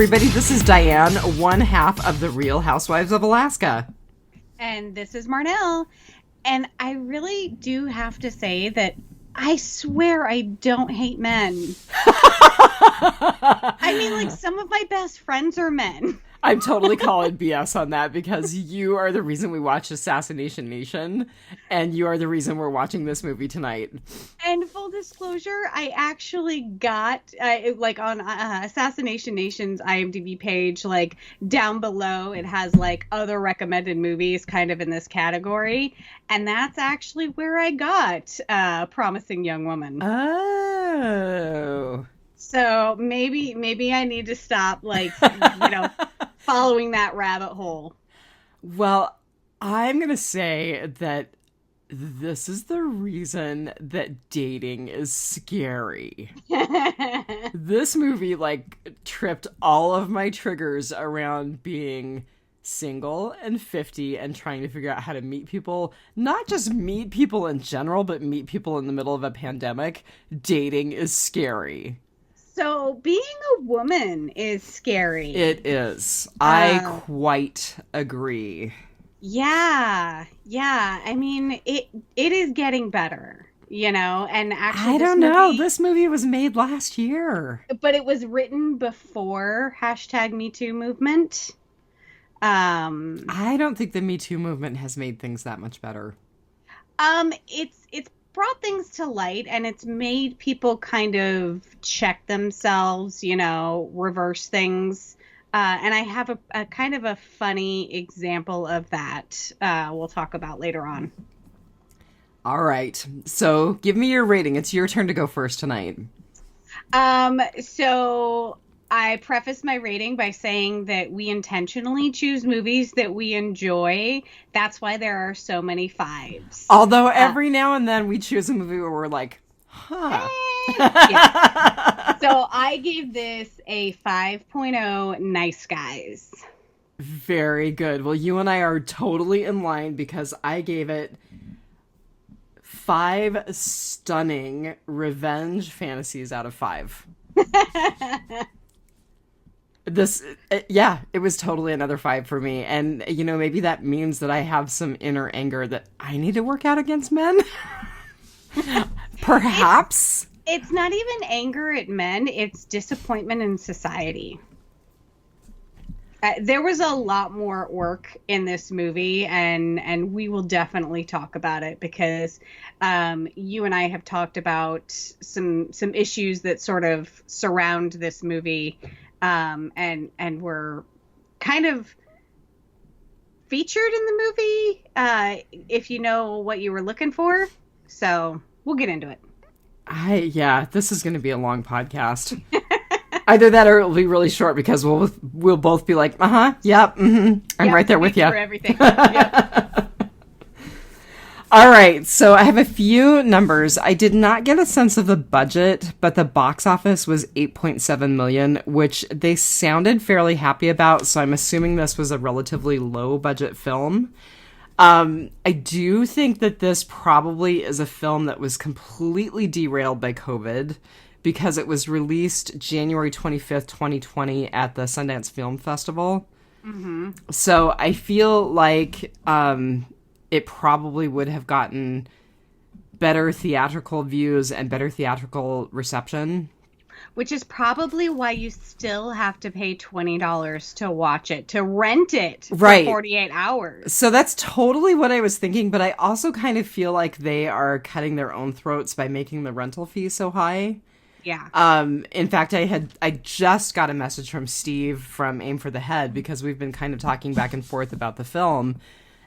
everybody. This is Diane, one half of the Real Housewives of Alaska. And this is Marnell. And I really do have to say that I swear I don't hate men. I mean, like, some of my best friends are men. I'm totally calling BS on that because you are the reason we watch Assassination Nation, and you are the reason we're watching this movie tonight. And full disclosure, I actually got, like, on Assassination Nation's IMDb page, like, down below, it has, like, other recommended movies kind of in this category. And that's actually where I got Promising Young Woman. Oh. So maybe I need to stop, like, following that rabbit hole. Well, I'm going to say that this is the reason that dating is scary. This movie, like, tripped all of my triggers around being single and 50 and trying to figure out how to meet people. Not just meet people in general, but meet people in the middle of a pandemic. Dating is scary. So being a woman is scary. It is. I quite agree. Yeah. I mean, it is getting better, and actually I don't know. This movie was made last year. But it was written before #MeToo movement. I don't think the Me Too movement has made things that much better. It's brought things to light, and it's made people kind of check themselves, reverse things. And I have a kind of a funny example of that we'll talk about later on. All right. So give me your rating. It's your turn to go first tonight. So I preface my rating by saying that we intentionally choose movies that we enjoy. That's why there are so many 5s. Although every now and then we choose a movie where we're like, huh. Yeah. So I gave this a 5.0 Nice Guys. Very good. Well, you and I are totally in line because I gave it 5 stunning revenge fantasies out of 5. It was totally another 5 for me. And, maybe that means that I have some inner anger that I need to work out against men. Perhaps. It's not even anger at men. It's disappointment in society. There was a lot more work in this movie, and we will definitely talk about it because you and I have talked about some issues that sort of surround this movie. And were kind of featured in the movie, if you know what you were looking for. So we'll get into it. This is going to be a long podcast. Either that or it'll be really short because we'll both be like, yep, I'm right there with you. For everything. Yep. All right, so I have a few numbers. I did not get a sense of the budget, but the box office was $8.7 million, which they sounded fairly happy about, so I'm assuming this was a relatively low-budget film. I do think that this probably is a film that was completely derailed by COVID because it was released January 25th, 2020 at the Sundance Film Festival. Mm-hmm. So I feel like it probably would have gotten better theatrical views and better theatrical reception. Which is probably why you still have to pay $20 to watch it, to rent it for 48 hours. So that's totally what I was thinking, but I also kind of feel like they are cutting their own throats by making the rental fee so high. Yeah. In fact, I just got a message from Steve from Aim for the Head because we've been kind of talking back and forth about the film.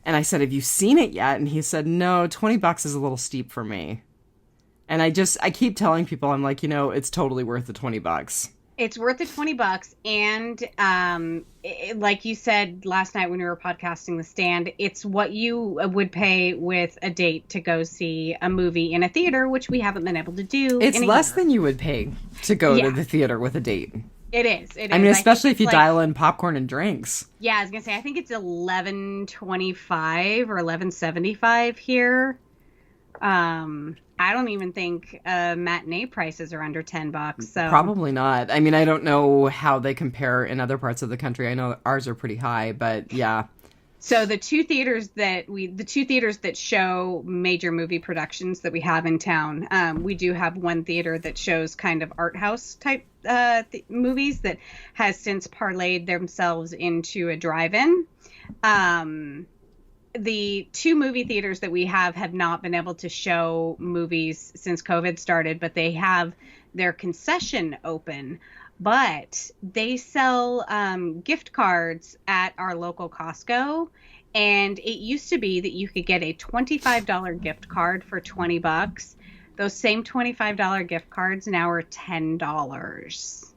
And I said, have you seen it yet? And he said, no, $20 is a little steep for me. And I keep telling people, I'm like, it's totally worth the $20. It's worth the $20. And like you said last night when we were podcasting The Stand, it's what you would pay with a date to go see a movie in a theater, which we haven't been able to do. It's less than you would pay to go to the theater with a date. It is. I mean, especially if you dial in popcorn and drinks. Yeah, I was going to say, I think it's $11.25 or $11.75 here. I don't even think matinee prices are under $10. So Probably not. I mean, I don't know how they compare in other parts of the country. I know ours are pretty high, but yeah. So the two theaters that show major movie productions that we have in town, we do have one theater that shows kind of art house type movies that has since parlayed themselves into a drive-in. The two movie theaters that we have not been able to show movies since COVID started, but they have their concession open. But they sell gift cards at our local Costco. And it used to be that you could get a $25 gift card for $20. Those same $25 gift cards now are $10.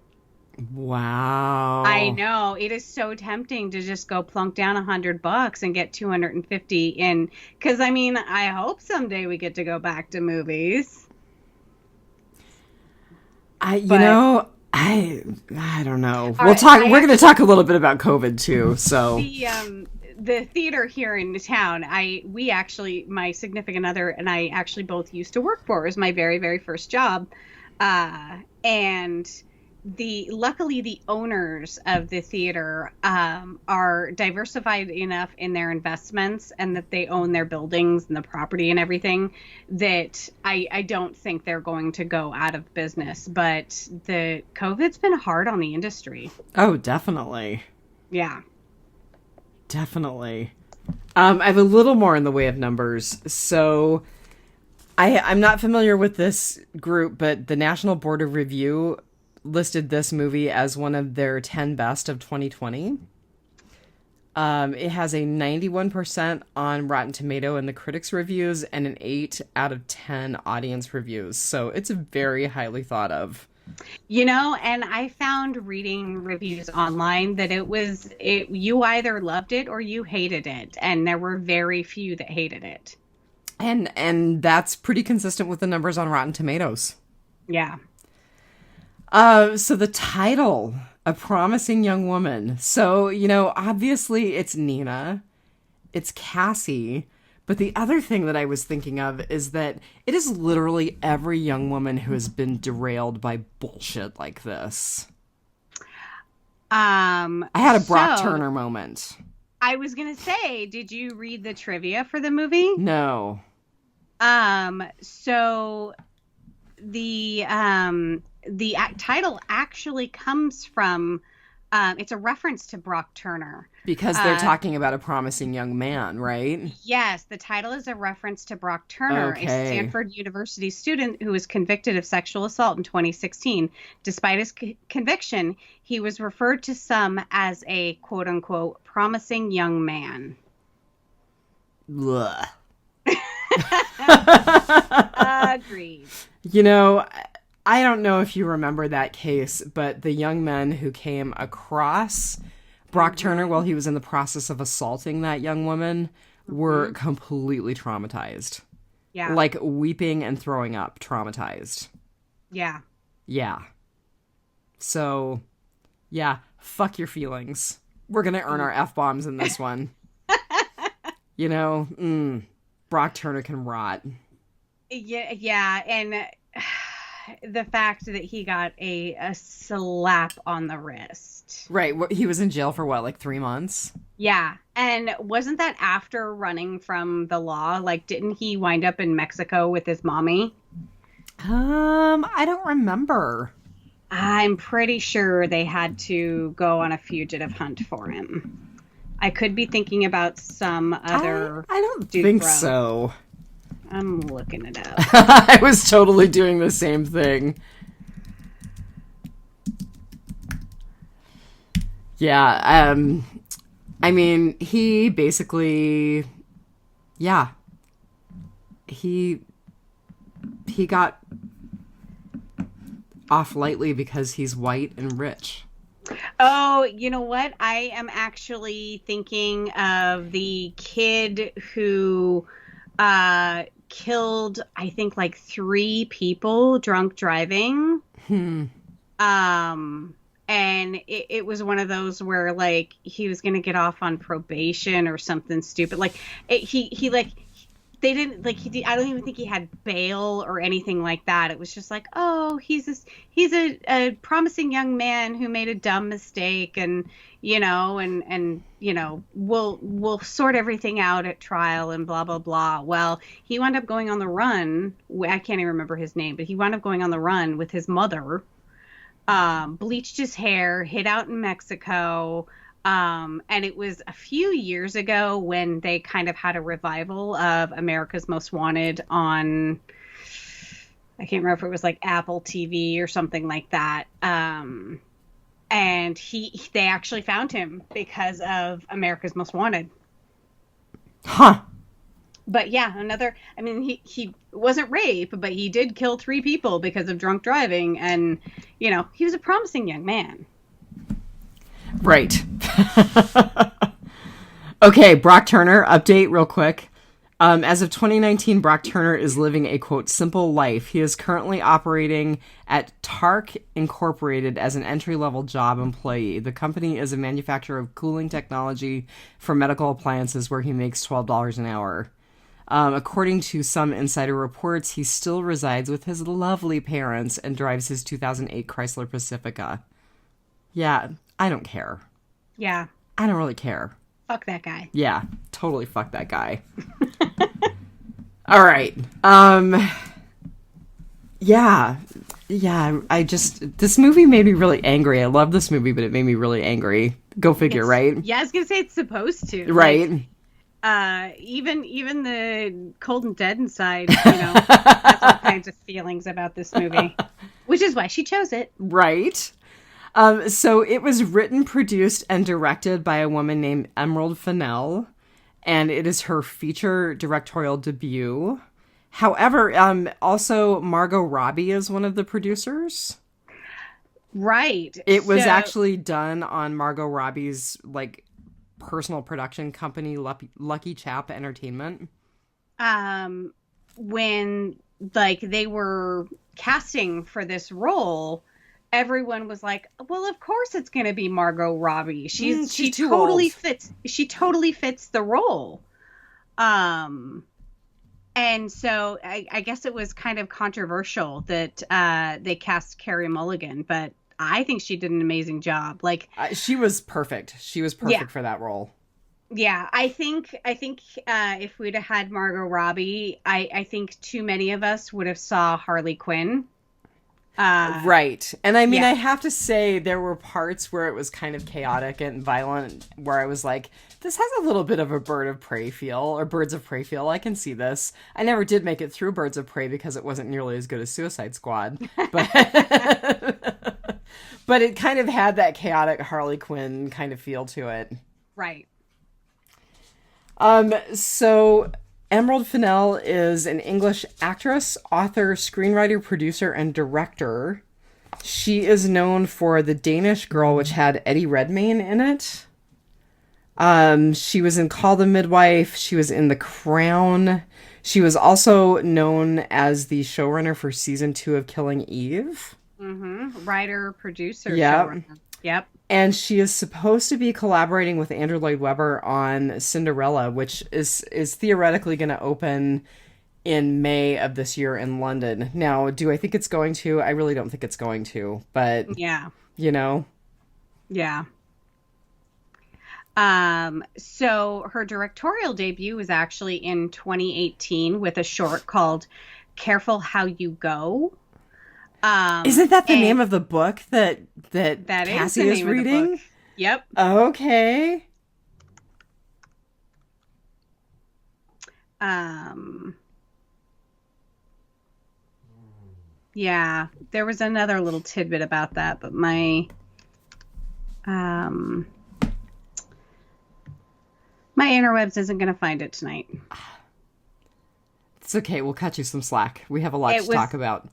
Wow. I know. It is so tempting to just go plunk down $100 and get 250 in. Because, I mean, I hope someday we get to go back to movies. I don't know. We're going to talk a little bit about COVID too. So the theater here in the town, my significant other and I actually both used to work for. It was my very, very first job. And luckily the owners of the theater are diversified enough in their investments, and that they own their buildings and the property and everything, that I don't think they're going to go out of business. But the COVID's been hard on the industry. Oh, definitely. Yeah. Definitely. I have a little more in the way of numbers. So I'm not familiar with this group, but the National Board of Review listed this movie as one of their 10 best of 2020. It has a 91% on Rotten Tomato in the critics' reviews and an 8 out of 10 audience reviews. So it's very highly thought of. And I found reading reviews online that you either loved it or you hated it. And there were very few that hated it. And that's pretty consistent with the numbers on Rotten Tomatoes. Yeah. So the title, A Promising Young Woman. So, obviously it's Nina, it's Cassie, but the other thing that I was thinking of is that it is literally every young woman who has been derailed by bullshit like this. I had a Brock Turner moment. I was going to say, did you read the trivia for the movie? No. So the title actually comes from, it's a reference to Brock Turner. Because they're talking about a promising young man, right? Yes, the title is a reference to Brock Turner, a Stanford University student who was convicted of sexual assault in 2016. Despite his conviction, he was referred to some as a quote-unquote promising young man. Ugh. Agreed. I don't know if you remember that case, but the young men who came across Brock Turner while he was in the process of assaulting that young woman were completely traumatized. Yeah. Like weeping and throwing up, traumatized. Yeah. Yeah. So, yeah, fuck your feelings. We're going to earn our F-bombs in this one. Brock Turner can rot. Yeah, and the fact that he got a slap on the wrist. Right, he was in jail for like 3 months? Yeah, and wasn't that after running from the law? Like, didn't he wind up in Mexico with his mommy? I don't remember. I'm pretty sure they had to go on a fugitive hunt for him. I could be thinking about some other... I don't think so. I'm looking it up. I was totally doing the same thing. Yeah, I mean, he basically... Yeah. He got off lightly because he's white and rich. Oh, you know what? I am actually thinking of the kid who killed, I think, like 3 people drunk driving. And it was one of those where, like, he was going to get off on probation or something stupid. Like, he they didn't like I don't even think he had bail or anything like that. It was just like, oh, he's a promising young man who made a dumb mistake, and we'll sort everything out at trial and blah blah blah. Well, he wound up going on the run. I can't even remember his name, but he wound up going on the run with his mother. Bleached his hair, hid out in Mexico. And it was a few years ago when they kind of had a revival of America's Most Wanted on, I can't remember if it was like Apple TV or something like that. And they actually found him because of America's Most Wanted. Huh. But yeah, he wasn't rape, but he did kill 3 people because of drunk driving. And, he was a promising young man. Right. Okay, Brock Turner, update real quick. As of 2019, Brock Turner is living a, quote, simple life. He is currently operating at Tark Incorporated as an entry-level job employee. The company is a manufacturer of cooling technology for medical appliances where he makes $12 an hour. According to some insider reports, he still resides with his lovely parents and drives his 2008 Chrysler Pacifica. Yeah, I don't care. Yeah. I don't really care. Fuck that guy. Yeah, totally fuck that guy. All right. Yeah, this movie made me really angry. I love this movie, but it made me really angry. Go figure, right? Yeah, I was going to say it's supposed to. Right. Even the cold and dead inside, has all kinds of feelings about this movie, which is why she chose it. Right. So it was written, produced, and directed by a woman named Emerald Fennel, and it is her feature directorial debut. However, also Margot Robbie is one of the producers. Right. It was actually done on Margot Robbie's personal production company, Lucky Chap Entertainment. When they were casting for this role, everyone was like, well, of course it's going to be Margot Robbie. She totally fits the role. And so I guess it was kind of controversial that they cast Carrie Mulligan, but I think she did an amazing job. She was perfect. She was perfect for that role. Yeah, I think if we'd have had Margot Robbie, I think too many of us would have saw Harley Quinn. Right. And I mean, I have to say there were parts where it was kind of chaotic and violent where I was like, this has a little bit of a Birds of Prey feel. I can see this. I never did make it through Birds of Prey because it wasn't nearly as good as Suicide Squad. But, but it kind of had that chaotic Harley Quinn kind of feel to it. Right. So Emerald Fennel is an English actress, author, screenwriter, producer, and director. She is known for The Danish Girl, which had Eddie Redmayne in it. She was in Call the Midwife. She was in The Crown. She was also known as the showrunner for season 2 of Killing Eve. Mm-hmm. Writer, producer, showrunner. Yep. And she is supposed to be collaborating with Andrew Lloyd Webber on Cinderella, which is theoretically going to open in May of this year in London. Now, do I think it's going to? I really don't think it's going to, but yeah. Yeah. So her directorial debut was actually in 2018 with a short called Careful How You Go. Isn't that the name of the book that Cassie is reading? Yep. Okay. Yeah, there was another little tidbit about that, but my interwebs isn't going to find it tonight. It's okay. We'll cut you some slack. We have a lot to talk about.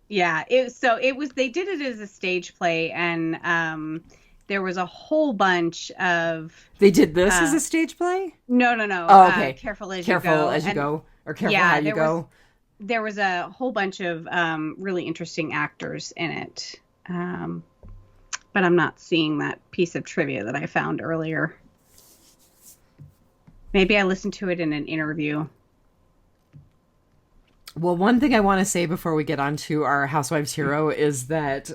Yeah, they did it as a stage play, and there was a whole bunch of... They did this as a stage play? No. Oh, okay. Careful As You Go. Careful As You Go, or Careful How You Go. There was a whole bunch of really interesting actors in it, but I'm not seeing that piece of trivia that I found earlier. Maybe I listened to it in an interview. Well, one thing I want to say before we get on to our Housewives hero is that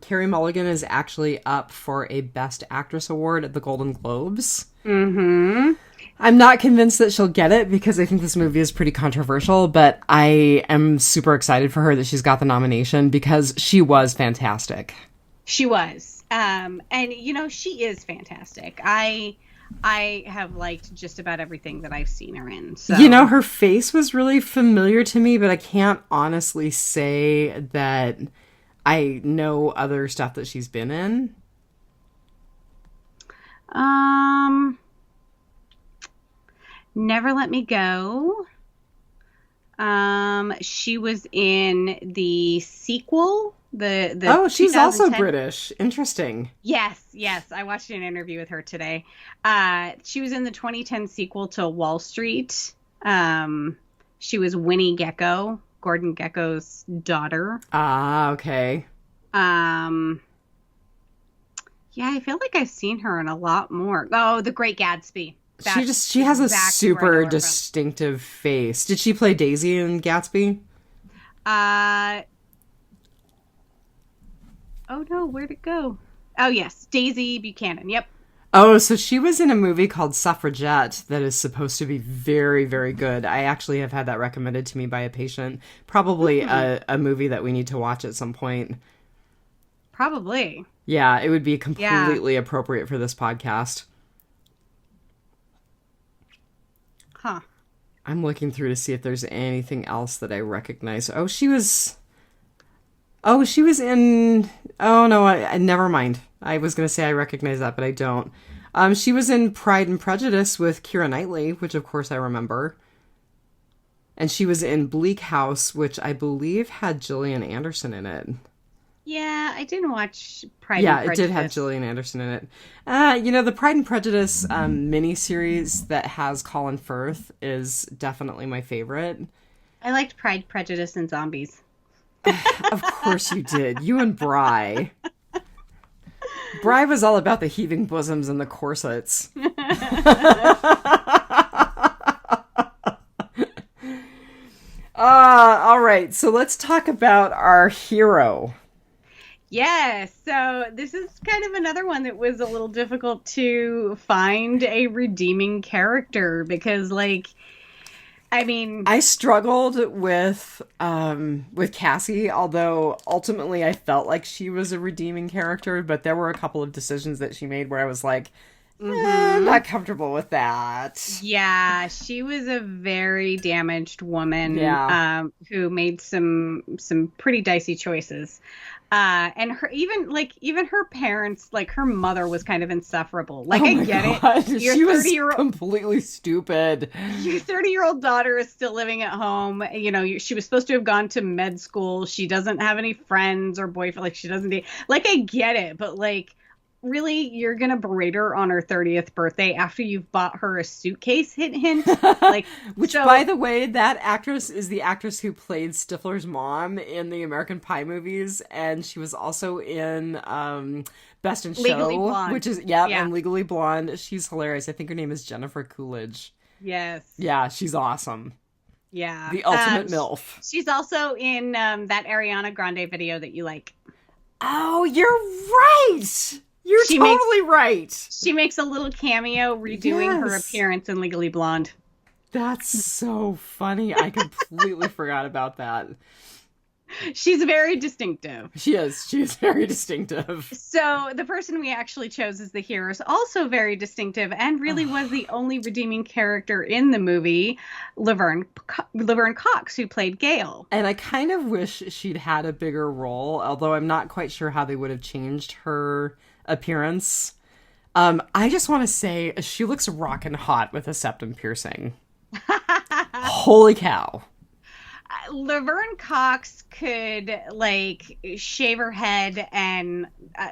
Carrie Mulligan is actually up for a Best Actress award at the Golden Globes. Mm-hmm. I'm not convinced that she'll get it because I think this movie is pretty controversial, but I am super excited for her that she's got the nomination because she was fantastic. She was. And, she is fantastic. I have liked just about everything that I've seen her in. So. Her face was really familiar to me, but I can't honestly say that I know other stuff that she's been in. Never Let Me Go. She was in the sequel. The she's 2010. Also British. Interesting. Yes. I watched an interview with her today. She was in the 2010 sequel to Wall Street. She was Winnie Gecko, Gordon Gekko's daughter. Ah, okay. Yeah, I feel like I've seen her in a lot more. Oh, The Great Gatsby. She has a super distinctive face. Did she play Daisy in Gatsby? Oh no, where'd it go? Oh yes, Daisy Buchanan. Yep. Oh, so she was in a movie called Suffragette that is supposed to be very, very good. I actually have had that recommended to me by a patient. Probably a movie that we need to watch at some point. Probably. Yeah, it would be completely appropriate for this podcast. Huh. I'm looking through to see if there's anything else that I recognize. She was in... Oh, no, I never mind. I was going to say I recognize that, but I don't. She was in Pride and Prejudice with Keira Knightley, which of course I remember. And she was in Bleak House, which I believe had Gillian Anderson in it. Yeah, I didn't watch Pride and Prejudice. Yeah, it did have Gillian Anderson in it. The Pride and Prejudice miniseries that has Colin Firth is definitely my favorite. I liked Pride, Prejudice, and Zombies. Of course you did. You and Bri. Bri was all about the heaving bosoms and the corsets. All right, so let's talk about our hero. Yes, so this is kind of another one that was a little difficult to find a redeeming character because, I struggled with Cassie, although ultimately I felt like she was a redeeming character, but there were a couple of decisions that she made where I was like, I'm not comfortable with that. Yeah, she was a very damaged woman who made some pretty dicey choices. And even her parents, her mother was kind of insufferable. I get it. She was completely stupid. Your 30-year-old daughter is still living at home. She was supposed to have gone to med school. She doesn't have any friends or boyfriend. She doesn't date. I get it, but really, you're gonna berate her on her 30th birthday after you've bought her a suitcase? Hint. Which, by the way, that actress is the actress who played Stifler's mom in the American Pie movies, and she was also in Best in Legally Show, Blonde. which is and Legally Blonde. She's hilarious. I think her name is Jennifer Coolidge. Yes. Yeah, she's awesome. Yeah. The ultimate MILF. She's also in that Ariana Grande video that you like. Oh, you're right. You're totally right. She makes a little cameo redoing her appearance in Legally Blonde. That's so funny. I completely forgot about that. She's very distinctive. She is. She is very distinctive. So the person we actually chose as the hero is also very distinctive and really was the only redeeming character in the movie, Laverne Cox, who played Gail. And I kind of wish she'd had a bigger role, although I'm not quite sure how they would have changed her appearance. I just want to say she looks rockin' hot with a septum piercing. Holy cow. Laverne Cox could shave her head and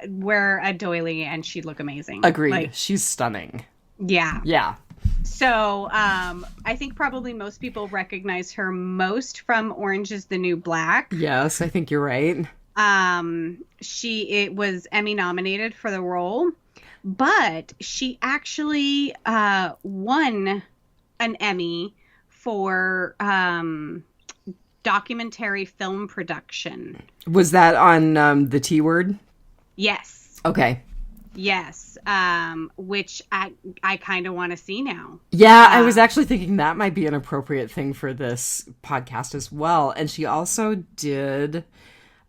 wear a doily and she'd look amazing. Agreed. She's stunning. Yeah. So I think probably most people recognize her most from Orange is the New Black. Yes, I think you're right. It was Emmy nominated for the role, but she actually won an Emmy for documentary film production. Was that on the T Word? Yes. Okay. Yes. Which I kind of want to see now. Yeah, I was actually thinking that might be an appropriate thing for this podcast as well. And she also did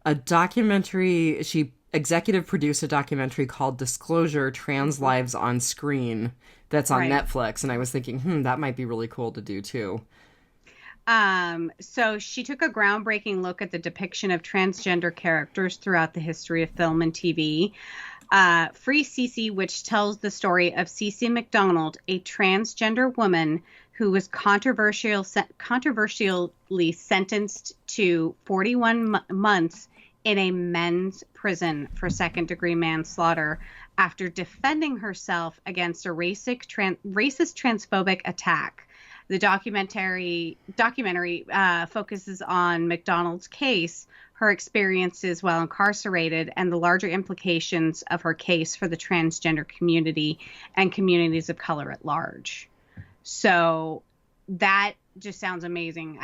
a documentary. She executive produced a documentary called Disclosure: Trans Lives on Screen that's on Netflix. And I was thinking, that might be really cool to do too. So she took a groundbreaking look at the depiction of transgender characters throughout the history of film and TV. Free Cece, which tells the story of Cece Mcdonald, a transgender woman who was controversially sentenced to 41 months in a men's prison for second-degree manslaughter after defending herself against a racist transphobic attack. The documentary focuses on McDonald's case, her experiences while incarcerated, and the larger implications of her case for the transgender community and communities of color at large. So that just sounds amazing.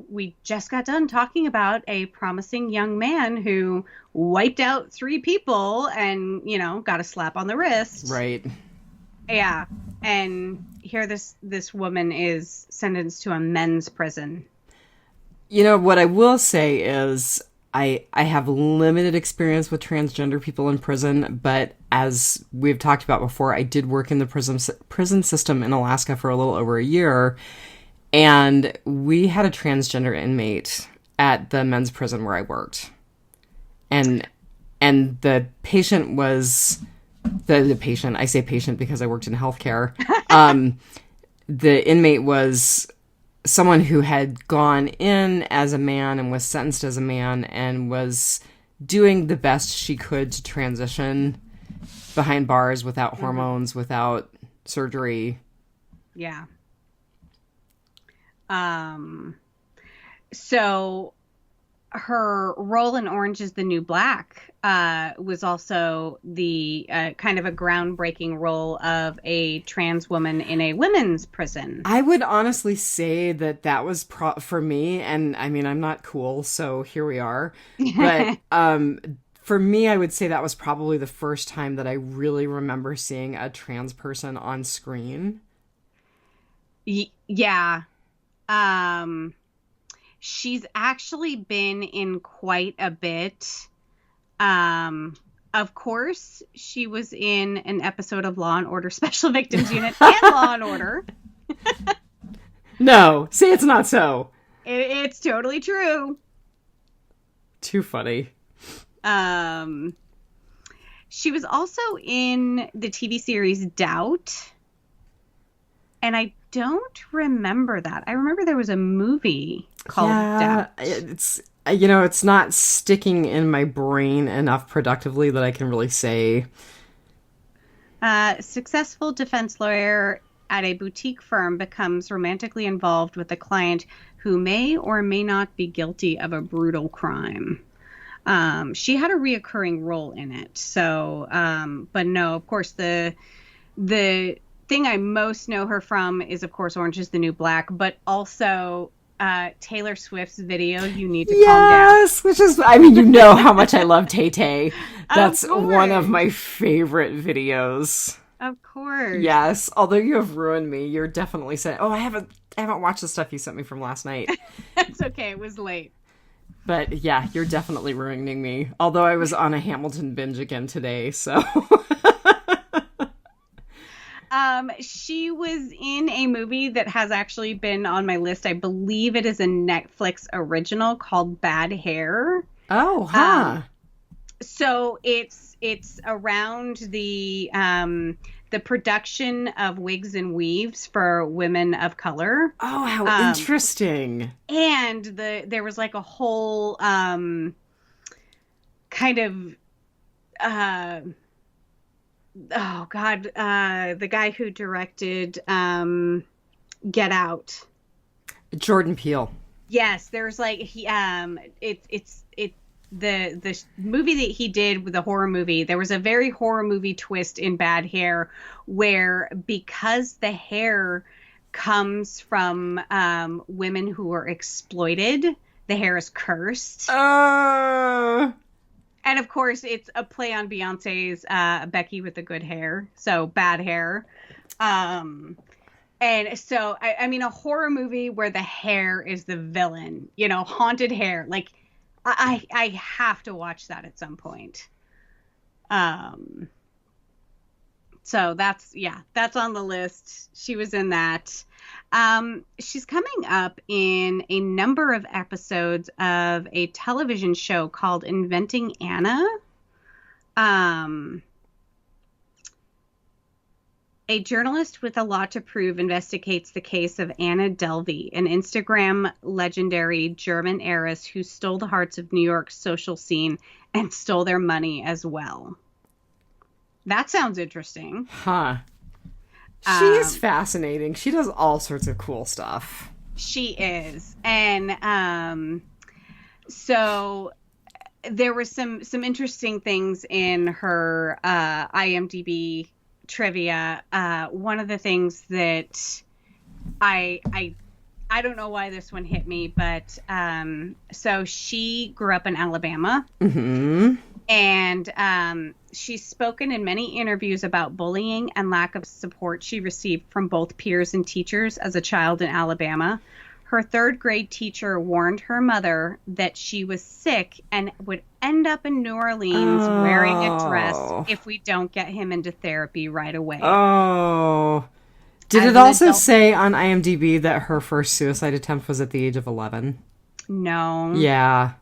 We just got done talking about a promising young man who wiped out 3 people and, got a slap on the wrist. Right. Yeah. And here this woman is sentenced to a men's prison. What I will say is I have limited experience with transgender people in prison, but as we've talked about before, I did work in the prison system in Alaska for a little over a year, and we had a transgender inmate at the men's prison where I worked. And the patient was... The patient, I say patient because I worked in healthcare. The inmate was someone who had gone in as a man and was sentenced as a man and was doing the best she could to transition behind bars without hormones, without surgery. Yeah. So her role in Orange is the New Black was also the kind of a groundbreaking role of a trans woman in a women's prison. I would honestly say that was for me, and I mean, I'm not cool, so here we are. But for me, I would say that was probably the first time that I really remember seeing a trans person on screen. Yeah. She's actually been in quite a bit. Of course, she was in an episode of Law and Order Special Victims Unit and Law and Order. No, say it's not so. It's totally true. Too funny. She was also in the TV series Doubt. And I don't remember that. I remember there was a movie called Doubt. It's not sticking in my brain enough productively that I can really say. Successful defense lawyer at a boutique firm becomes romantically involved with a client who may or may not be guilty of a brutal crime. She had a reoccurring role in it. So, but no, of course, the thing I most know her from is, of course, Orange is the New Black, but also Taylor Swift's video, You Need to Calm Down. Yes, which is, I mean, how much I love Tay-Tay. That's one of my favorite videos. Of course. Yes, although you have ruined me. You're definitely saying, I haven't watched the stuff you sent me from last night. It's okay, it was late. But yeah, you're definitely ruining me. Although I was on a Hamilton binge again today, so... She was in a movie that has actually been on my list. I believe it is a Netflix original called Bad Hair. Oh, huh. So it's around the production of wigs and weaves for women of color. Oh, how interesting. And there was like a whole kind of oh God, the guy who directed Get Out. Jordan Peele. Yes, there's like the movie that he did with the horror movie. There was a very horror movie twist in Bad Hair where, because the hair comes from women who are exploited, the hair is cursed. Uh, And of course, it's a play on Beyonce's Becky with the good hair, so bad hair. And so, I mean, a horror movie where the hair is the villain, haunted hair. Like, I have to watch that at some point. So that's on the list. She was in that. She's coming up in a number of episodes of a television show called Inventing Anna. A journalist with a lot to prove investigates the case of Anna Delvey, an Instagram legendary German heiress who stole the hearts of New York's social scene and stole their money as well. That sounds interesting. Huh. She is fascinating. She does all sorts of cool stuff. She is. And so there were some interesting things in her IMDb trivia. One of the things that I don't know why this one hit me, but so she grew up in Alabama. Mm-hmm. And she's spoken in many interviews about bullying and lack of support she received from both peers and teachers as a child in Alabama. Her third grade teacher warned her mother that she was sick and would end up in New Orleans wearing a dress if we don't get him into therapy right away. Oh. Did it also say on IMDb that her first suicide attempt was at the age of 11? No. Yeah.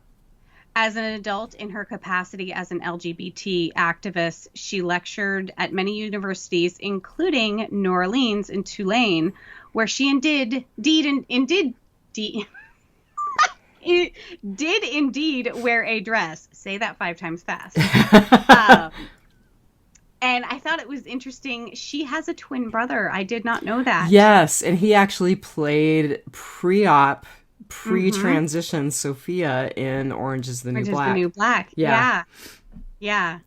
As an adult, in her capacity as an LGBT activist, she lectured at many universities, including New Orleans and Tulane, where she did indeed wear a dress. Say that 5 times fast. And I thought it was interesting. She has a twin brother. I did not know that. Yes, and he actually played pre-transition Sophia in Orange is the New Black. Orange is the New Black. Yeah.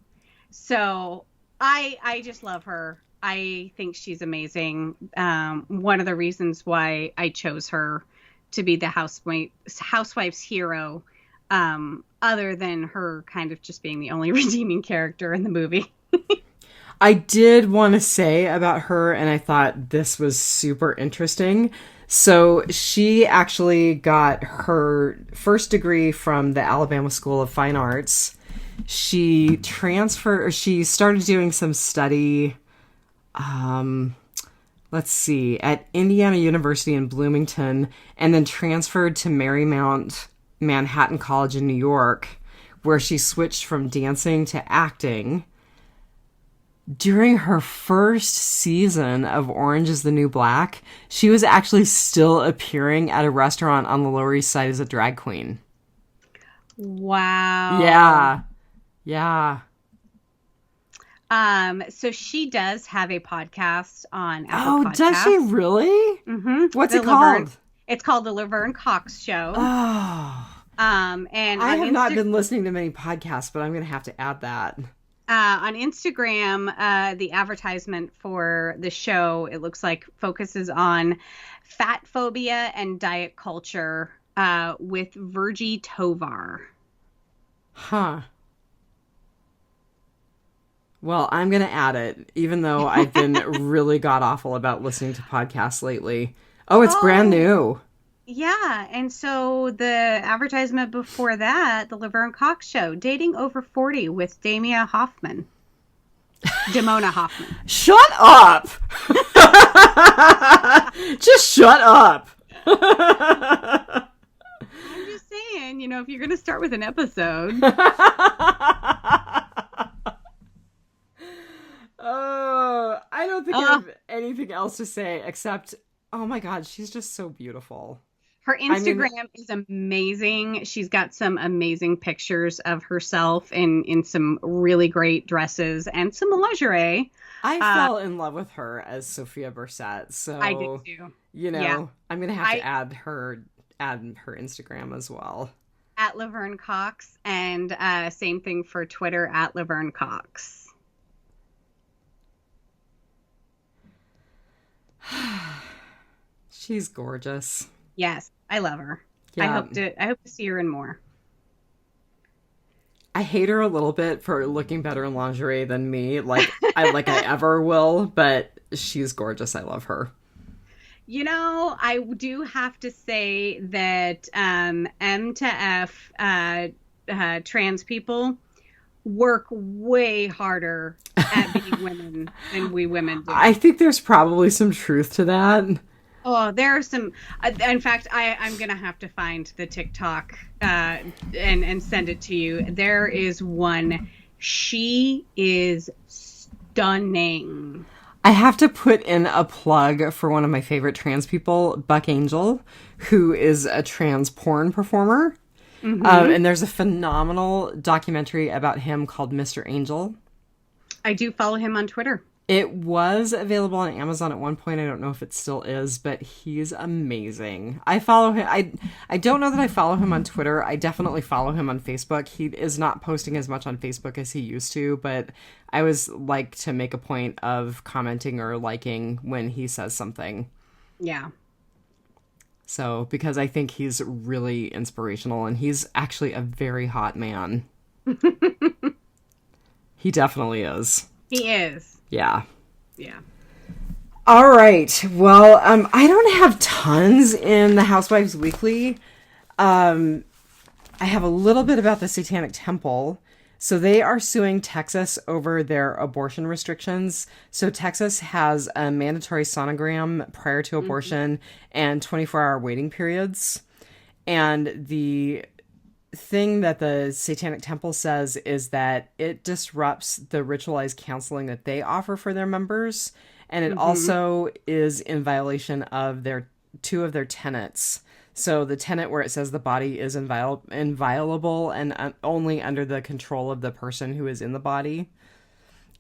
So I just love her. I think she's amazing. One of the reasons why I chose her to be the housewife's hero, other than her kind of just being the only redeeming character in the movie. I did want to say about her, and I thought this was super interesting. So she actually got her first degree from the Alabama School of Fine Arts. She started doing some study, at Indiana University in Bloomington, and then transferred to Marymount Manhattan College in New York, where she switched from dancing to acting. During her first season of Orange is the New Black, she was actually still appearing at a restaurant on the Lower East Side as a drag queen. Wow. Yeah. So she does have a podcast on Apple Podcasts. Does she really? Mm-hmm. What's it called? It's called The Laverne Cox Show. Oh. And I have not been listening to many podcasts, but I'm going to have to add that. On Instagram, the advertisement for the show, it looks like, focuses on fat phobia and diet culture with Virgie Tovar. Huh. Well, I'm going to add it, even though I've been really god-awful about listening to podcasts lately. Oh, it's brand new. Yeah, and so the advertisement before that, the Laverne Cox Show, Dating Over 40 with Damona Hoffman. Shut up! Just shut up! I'm just saying, if you're going to start with an episode. Oh, I don't think I have anything else to say except, oh my God, she's just so beautiful. Her Instagram is amazing. She's got some amazing pictures of herself in some really great dresses and some lingerie. I fell in love with her as Sophia Bursette, so I did too. I'm gonna have to add her Instagram as well. At Laverne Cox, and same thing for Twitter at Laverne Cox. She's gorgeous. Yes, I love her. Yeah. I hope to see her in more. I hate her a little bit for looking better in lingerie than me, like I ever will, but she's gorgeous. I love her. I do have to say that M to F trans people work way harder at being women than we women do. I think there's probably some truth to that. Oh, there are some. In fact, I'm gonna have to find the TikTok and send it to you. There is one. She is stunning. I have to put in a plug for one of my favorite trans people, Buck Angel, who is a trans porn performer. And there's a phenomenal documentary about him called Mr. Angel. I do follow him on Twitter. It was available on Amazon at one point. I don't know if it still is, but he's amazing. I follow him. I don't know that I follow him on Twitter. I definitely follow him on Facebook. He is not posting as much on Facebook as he used to, but I always like to make a point of commenting or liking when he says something. Yeah. So, because I think he's really inspirational, and he's actually a very hot man. He definitely is. He is. Yeah. Yeah. All right. Well, I don't have tons in the Housewives Weekly. I have a little bit about the Satanic Temple. So they are suing Texas over their abortion restrictions. So Texas has a mandatory sonogram prior to abortion and 24-hour waiting periods. And the thing that the Satanic Temple says is that it disrupts the ritualized counseling that they offer for their members. And it also is in violation of two of their tenets. So the tenet where it says the body is inviolable and only under the control of the person who is in the body.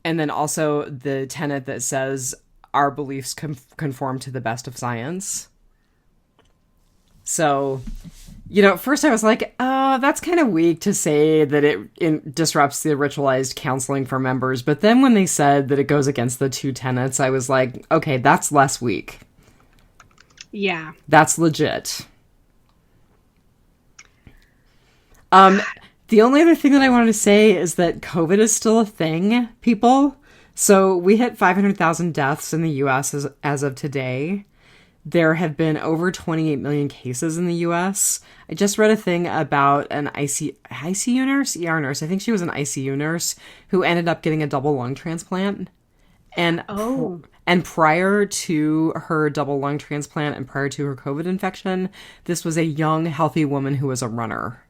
And then also the tenet that says our beliefs conform to the best of science. So, at first I was like, oh, that's kind of weak to say that it disrupts the ritualized counseling for members. But then when they said that it goes against the two tenets, I was like, okay, that's less weak. Yeah. That's legit. The only other thing that I wanted to say is that COVID is still a thing, people. So we hit 500,000 deaths in the U.S. as of today. There have been over 28 million cases in the U.S. I just read a thing about an ICU nurse, ER nurse. I think she was an ICU nurse who ended up getting a double lung transplant. And and prior to her double lung transplant and prior to her COVID infection, this was a young, healthy woman who was a runner.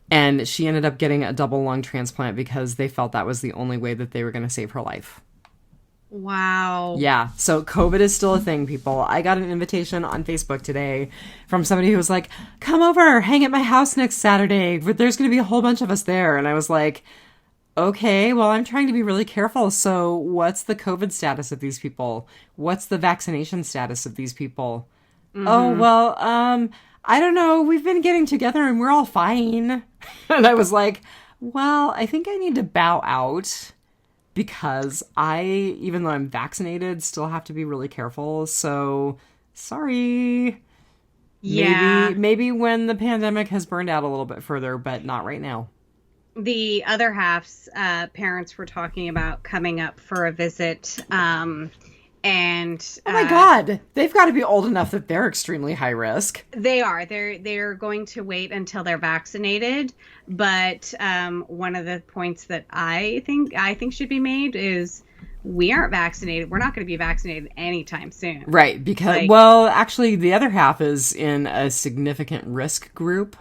And she ended up getting a double lung transplant because they felt that was the only way that they were going to save her life. Wow. Yeah. So COVID is still a thing, people. I got an invitation on Facebook today from somebody who was like, come over, hang at my house next Saturday. There's going to be a whole bunch of us there. And I was like, okay, well, I'm trying to be really careful. So what's the COVID status of these people? What's the vaccination status of these people? Oh, well, I don't know. We've been getting together and we're all fine. And I was like, well, I think I need to bow out because even though I'm vaccinated, still have to be really careful. So sorry. Yeah. Maybe when the pandemic has burned out a little bit further, but not right now. The other half's parents were talking about coming up for a visit. And oh my God, they've got to be old enough that they're extremely high risk. They are. They're going to wait until they're vaccinated. But one of the points that I think should be made is we aren't vaccinated. We're not going to be vaccinated anytime soon. Right. Because, well, actually, the other half is in a significant risk group.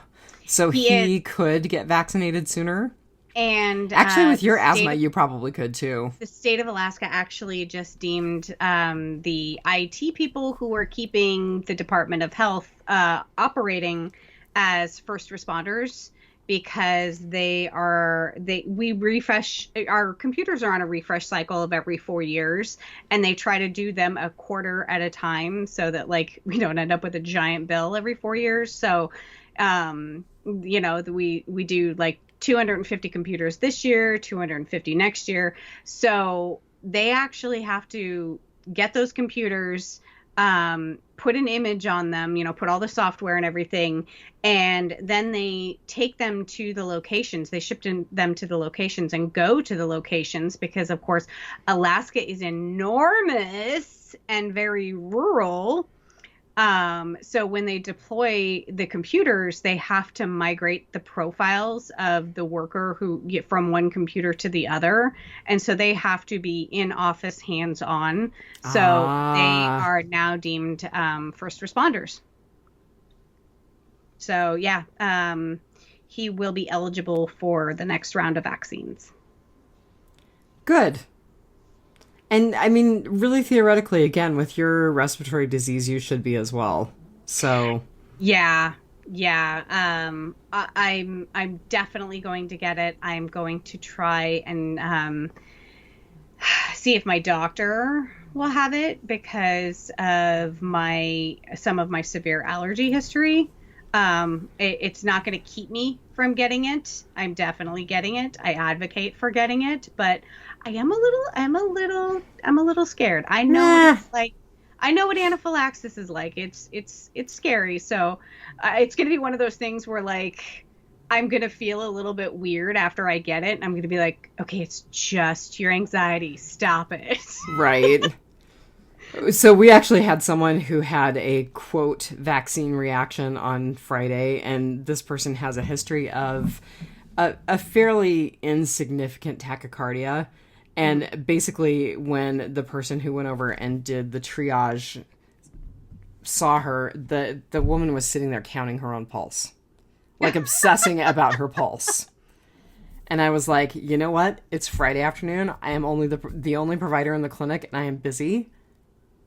So he could get vaccinated sooner. And actually, with your asthma, you probably could too. The state of Alaska actually just deemed the IT people who were keeping the Department of Health operating as first responders because we refresh, our computers are on a refresh cycle of every 4 years, and they try to do them a quarter at a time so that we don't end up with a giant bill every 4 years. So, we do 250 computers this year, 250 next year. So they actually have to get those computers put an image on them, put all the software and everything, and then they take them to the locations. They shipped them to the locations and go to the locations because, of course, Alaska is enormous and very rural. So when they deploy the computers, they have to migrate the profiles of the worker who get from one computer to the other. And so they have to be in office hands-on. So they are now deemed first responders. So yeah, he will be eligible for the next round of vaccines. Good. And I mean, really theoretically, again, with your respiratory disease, you should be as well. So yeah. I'm definitely going to get it. I'm going to try and see if my doctor will have it because of some of my severe allergy history. It's not going to keep me from getting it. I'm definitely getting it. I advocate for getting it, but I'm a little scared. I know what it's like. I know what anaphylaxis is like. It's scary. So it's going to be one of those things where like I'm going to feel a little bit weird after I get it. I'm going to be like, okay, it's just your anxiety. Stop it. Right. So we actually had someone who had a, quote, vaccine reaction on Friday, and this person has a history of a fairly insignificant tachycardia. And basically, when the person who went over and did the triage saw her, the woman was sitting there counting her own pulse, like obsessing about her pulse. And I was like, you know what? It's Friday afternoon. I am only the only provider in the clinic, and I am busy.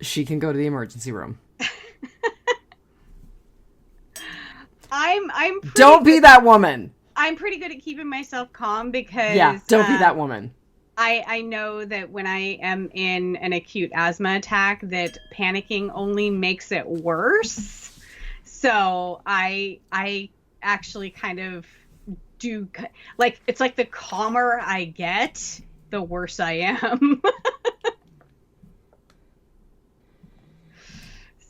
She can go to the emergency room. Don't be that woman. I'm pretty good at keeping myself calm because don't be that woman. I know that when I am in an acute asthma attack that panicking only makes it worse. So I actually kind of do, like, it's like the calmer I get, the worse I am.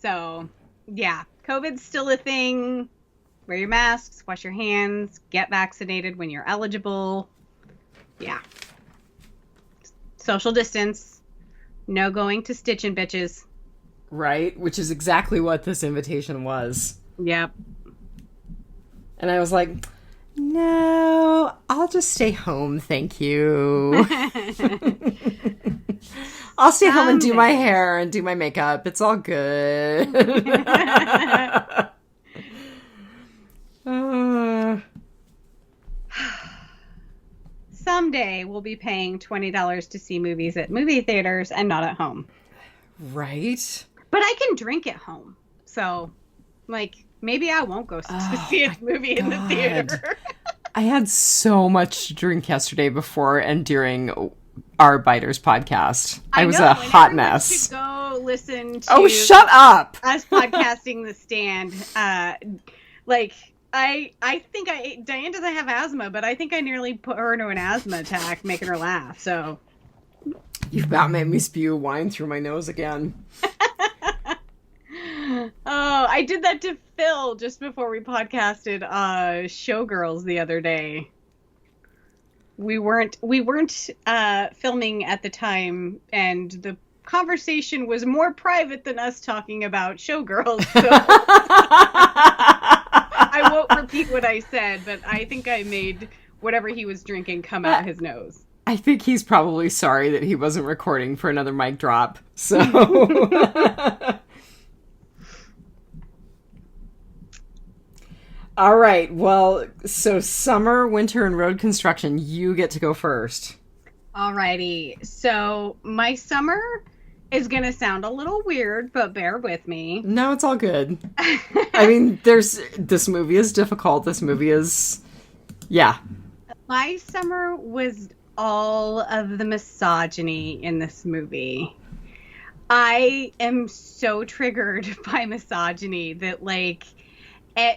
So yeah, COVID's still a thing. Wear your masks, wash your hands, get vaccinated when you're eligible. Yeah. Social distance, no going to stitching bitches. Right, which is exactly what this invitation was. Yep. And I was like, no, I'll just stay home, thank you. I'll stay home and do my hair and do my makeup. It's all good. Someday we'll be paying $20 to see movies at movie theaters and not at home. Right? But I can drink at home. So, like, maybe I won't go to see a movie in the theater. I had so much to drink yesterday before and during our Biters podcast. I was a hot mess. Should go listen to Oh, shut up! Us podcasting The Stand. I think Diane doesn't have asthma, but I think I nearly put her into an asthma attack, making her laugh. So you've about made me spew wine through my nose again. Oh, I did that to Phil just before we podcasted Showgirls the other day. We weren't filming at the time, and the conversation was more private than us talking about Showgirls. So I won't repeat what I said, but I think I made whatever he was drinking come out his nose. I think he's probably sorry that he wasn't recording for another mic drop. So all right. Well, so summer, winter, and road construction, you get to go first. Alrighty. So my summer is going to sound a little weird, but bear with me. No, it's all good. I mean, this movie is difficult. This movie is, yeah. My summer was all of the misogyny in this movie. I am so triggered by misogyny that, like,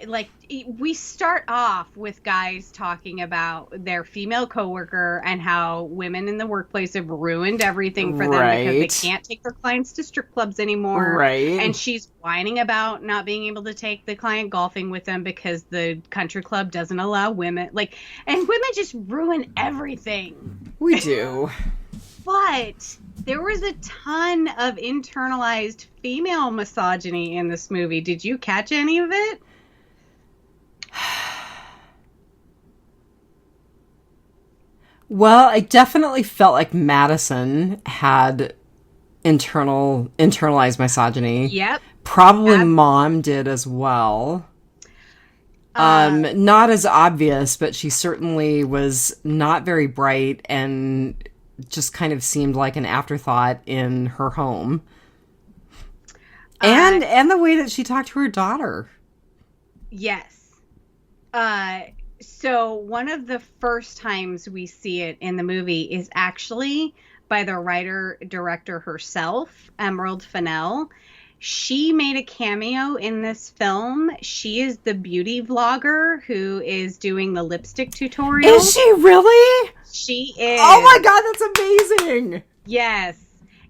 like we start off with guys talking about their female coworker and how women in the workplace have ruined everything for them because they can't take their clients to strip clubs anymore. Right. And she's whining about not being able to take the client golfing with them because the country club doesn't allow women. Like, and women just ruin everything. We do. But there was a ton of internalized female misogyny in this movie. Did you catch any of it? Well, I definitely felt like Madison had internalized misogyny. Yep. Probably Mom did as well. Not as obvious, but she certainly was not very bright and just kind of seemed like an afterthought in her home. And the way that she talked to her daughter. Yes. So one of the first times we see it in the movie is actually by the writer-director herself, Emerald Fennel. She made a cameo in this film. She is the beauty vlogger who is doing the lipstick tutorial. Is she really? She is. Oh my god, that's amazing! Yes.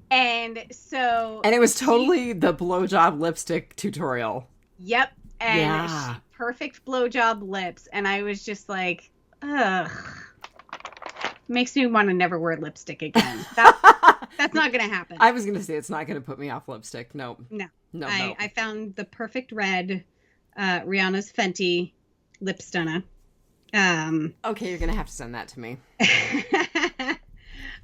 And it was totally the blowjob lipstick tutorial. Yep. And perfect blowjob lips. And I was just like, ugh. Makes me want to never wear lipstick again. That's not going to happen. I was going to say it's not going to put me off lipstick. No. I found the perfect red Rihanna's Fenty lip stunner. Okay, you're going to have to send that to me.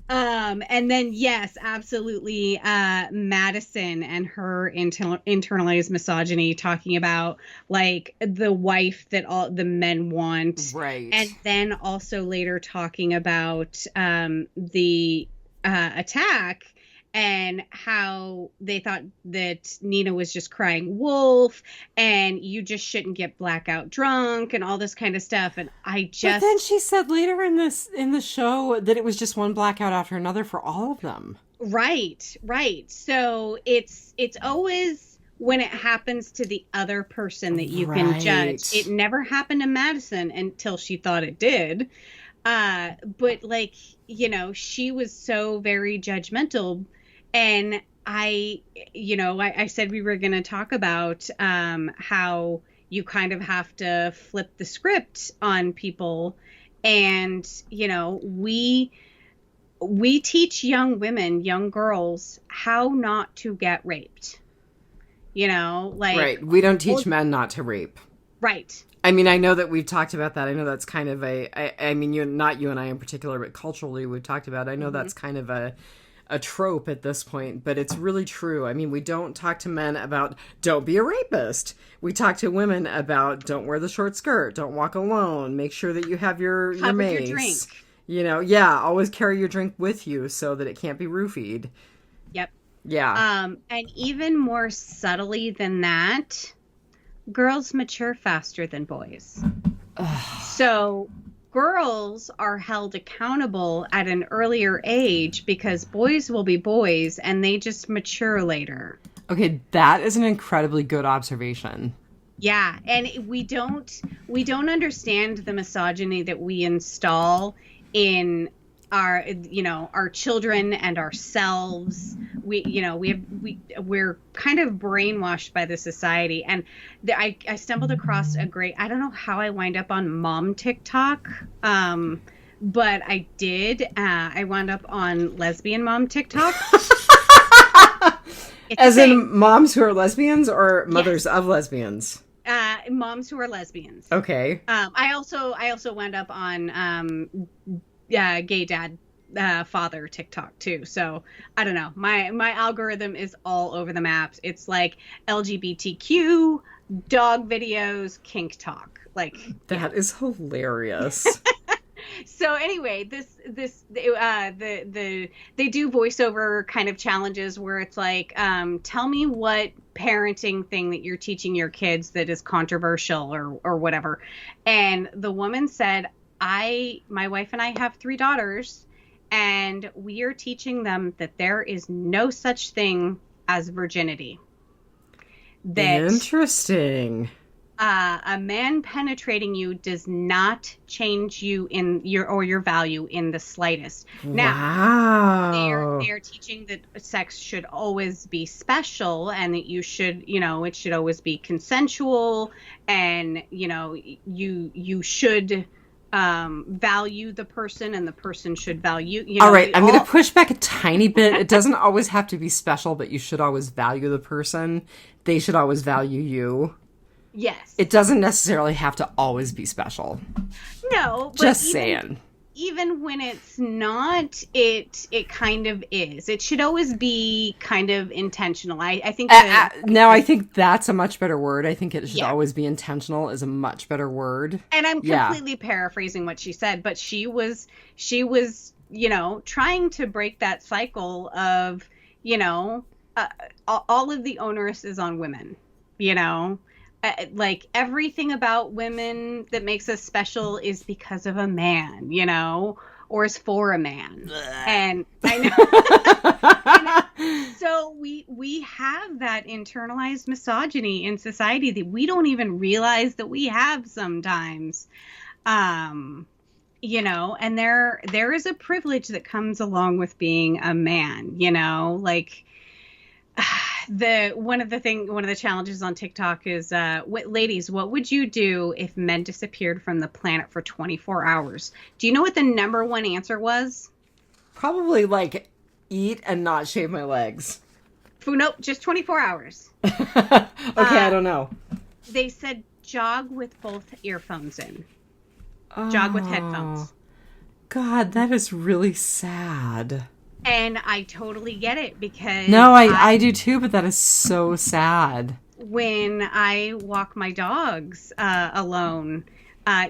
And then, yes, absolutely, Madison and her internalized misogyny, talking about, like, the wife that all the men want. Right. And then also later talking about the attack and how they thought that Nina was just crying wolf and you just shouldn't get blackout drunk and all this kind of stuff. And But then she said later in the show that it was just one blackout after another for all of them. Right. So it's always when it happens to the other person that you can judge. It never happened to Madison until she thought it did. But like, you know, she was so very judgmental. And I said we were going to talk about how you kind of have to flip the script on people. And, you know, we teach young women, young girls, how not to get raped. You know, like... Right. We don't teach men not to rape. Right. I mean, I know that we've talked about that. I know that's kind of I mean, not you and I in particular, but culturally we've talked about it. I know that's kind of a trope at this point, but it's really true. I mean, we don't talk to men about don't be a rapist. We talk to women about don't wear the short skirt, don't walk alone, make sure that you have your mace. Your drink. You know, always carry your drink with you so that it can't be roofied. Yep. Yeah. And even more subtly than that, girls mature faster than boys. So girls are held accountable at an earlier age because boys will be boys and they just mature later. Okay, that is an incredibly good observation. Yeah, and we don't understand the misogyny that we install in our children and ourselves. We're kind of brainwashed by the society. And I stumbled across I don't know how I wind up on mom TikTok, but I did. I wound up on lesbian mom TikTok. As in moms who are lesbians or mothers of lesbians? Moms who are lesbians. Okay. I also wound up on gay dad father TikTok too. So I don't know. My algorithm is all over the maps. It's like LGBTQ, dog videos, kink talk. Like that is hilarious. So anyway, they do voiceover kind of challenges where it's like, tell me what parenting thing that you're teaching your kids that is controversial or whatever. And the woman said, my wife and I have 3 daughters, and we are teaching them that there is no such thing as virginity. Interesting. A man penetrating you does not change you in your value in the slightest. Now, Wow. they're teaching that sex should always be special, and that you should, it should always be consensual, and you should value the person, and the person should value. All right, I'm going to push back a tiny bit. It doesn't always have to be special, but you should always value the person. They should always value you. Yes. It doesn't necessarily have to always be special. No, but just saying. Even when it's not, it kind of is. It should always be kind of intentional. I think now I think that's a much better word. I think it should always be intentional is a much better word. And I'm completely paraphrasing what she said, but she was trying to break that cycle of all of the onus is on women, like everything about women that makes us special is because of a man, or is for a man. And I know. So we have that internalized misogyny in society that we don't even realize that we have sometimes. And there is a privilege that comes along with being a man, like one of the challenges on TikTok is, ladies, what would you do if men disappeared from the planet for 24 hours? Do you know what the number one answer was? Probably like eat and not shave my legs. Nope, just 24 hours. Okay, I don't know. They said jog with both earphones in. Jog with headphones. God, that is really sad. And I totally get it, because... No, I do too, but that is so sad. When I walk my dogs alone,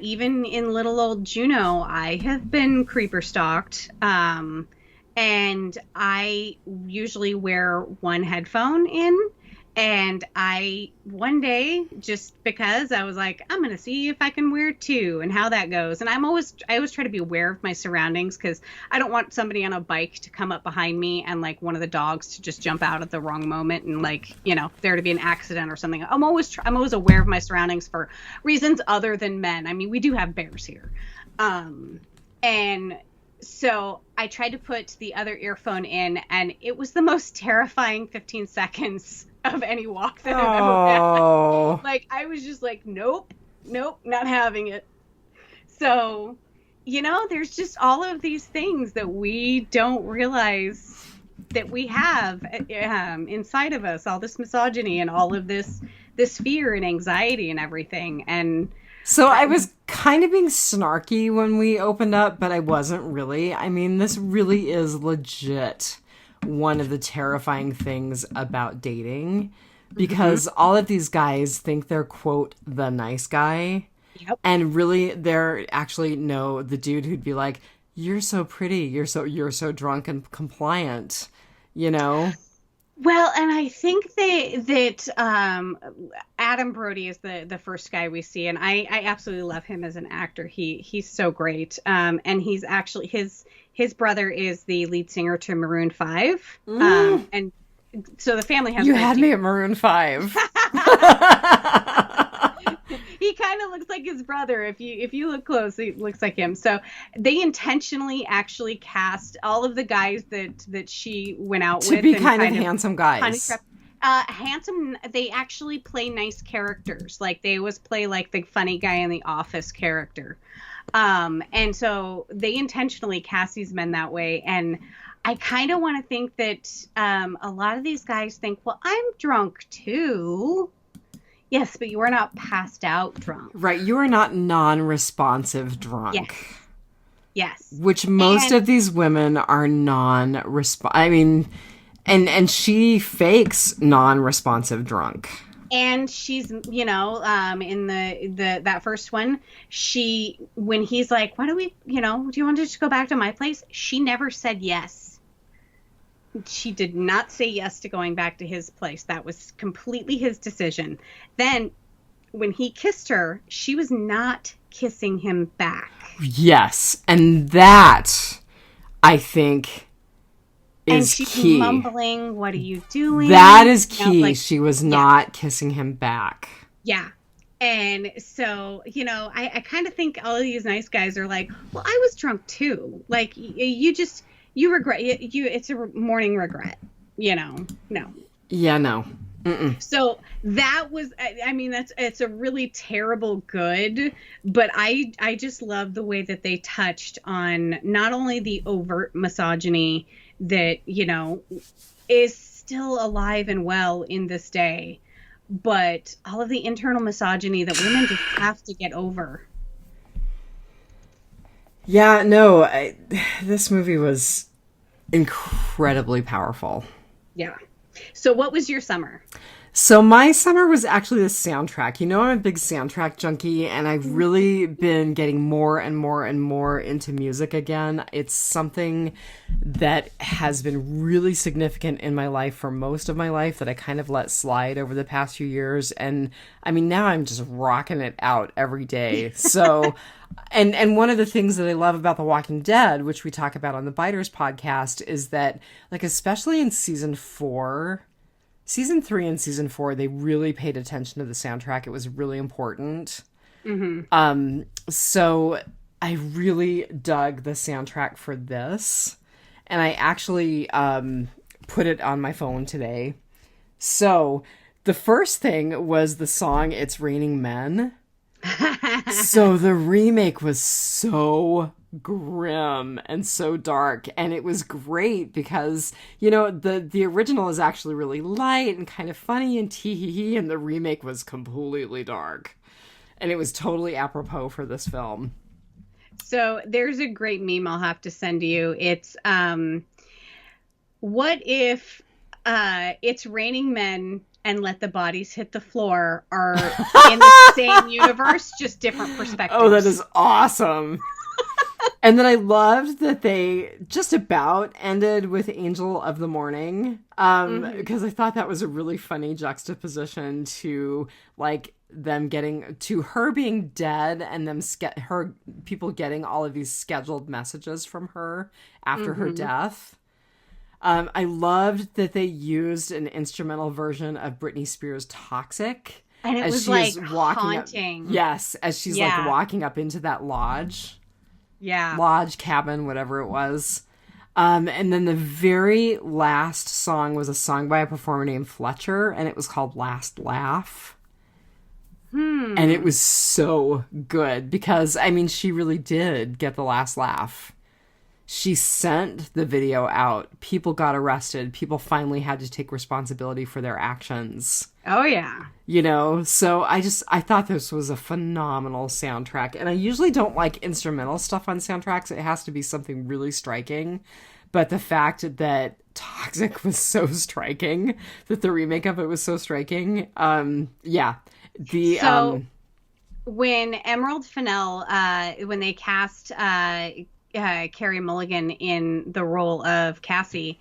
even in little old Juno, I have been creeper stalked. And I usually wear one headphone in. And one day, just because I was like, I'm going to see if I can wear two and how that goes. And I always try to be aware of my surroundings, because I don't want somebody on a bike to come up behind me and like one of the dogs to just jump out at the wrong moment and like, there to be an accident or something. I'm always aware of my surroundings for reasons other than men. I mean, we do have bears here. And so I tried to put the other earphone in, and it was the most terrifying 15 seconds of any walk that I've ever had. Like, I was just like, nope, not having it. So, there's just all of these things that we don't realize that we have inside of us, all this misogyny and all of this fear and anxiety and everything. And so I was kind of being snarky when we opened up, but I wasn't really. I mean, this really is legit one of the terrifying things about dating, because all of these guys think they're, quote, the nice guy. Yep. And really they're actually the dude who'd be like, you're so pretty, you're so drunk and compliant, Well, and I think that Adam Brody is the first guy we see, and I absolutely love him as an actor. He's so great. And he's actually his brother is the lead singer to Maroon 5. And so the family has... You had me at Maroon 5. He kind of looks like his brother. If you look close, he looks like him. So they intentionally actually cast all of the guys that she went out with to be kind of handsome guys. Handsome. They actually play nice characters. Like, they always play like the funny guy in the Office character. And so they intentionally cast these men that way. And I kind of want to think that a lot of these guys think, well, I'm drunk too. Yes, but you are not passed out drunk. Right, you are not non-responsive drunk. Yes. Which most of these women are non-responsive. I mean, and she fakes non-responsive drunk. And she's, in that first one, when he's like, why do we, do you want to just go back to my place? She never said yes. She did not say yes to going back to his place. That was completely his decision. Then when he kissed her, she was not kissing him back. Yes. And that, I think, is key. And she's mumbling, what are you doing? That is key. She was not kissing him back. Yeah. And so, I kind of think all of these nice guys are like, well, I was drunk too. Like, you regret, it's a morning regret, no. Yeah, no. Mm-mm. So that was, I mean, it's a really terrible good, but I just love the way that they touched on not only the overt misogyny that, is still alive and well in this day, but all of the internal misogyny that women just have to get over. Yeah, no, this movie was incredibly powerful. Yeah. So what was your summer? So my summer was actually the soundtrack. I'm a big soundtrack junkie, and I've really been getting more and more and more into music again. It's something that has been really significant in my life for most of my life that I kind of let slide over the past few years. And I mean, now I'm just rocking it out every day. So, and one of the things that I love about The Walking Dead, which we talk about on the Biters podcast, is that, like, especially in season 3 and season 4, they really paid attention to the soundtrack. It was really important. Mm-hmm. So I really dug the soundtrack for this. And I actually put it on my phone today. So the first thing was the song It's Raining Men. So the remake was so grim and so dark, and it was great because the original is actually really light and kind of funny and tee-hee-hee, and the remake was completely dark, and it was totally apropos for this film. So there's a great meme I'll have to send you. It's what if It's Raining Men and Let the Bodies Hit the Floor are in the same universe, just different perspectives. Oh, that is awesome. And then I loved that they just about ended with Angel of the Morning, because I thought that was a really funny juxtaposition to, like, them getting to her being dead and them people getting all of these scheduled messages from her after her death. I loved that they used an instrumental version of Britney Spears' Toxic. And it was like haunting. Yes, as she's like walking up into that lodge. Yeah. Lodge, cabin, whatever it was. And then the very last song was a song by a performer named Fletcher, and it was called Last Laugh. And it was so good because, I mean, she really did get the last laugh. She sent the video out. People got arrested. People finally had to take responsibility for their actions. Oh, yeah. So I thought this was a phenomenal soundtrack. And I usually don't like instrumental stuff on soundtracks. It has to be something really striking. But the fact that Toxic was so striking, that the remake of it was so striking, when Emerald Fennel, when they cast Carrie Mulligan in the role of Cassie,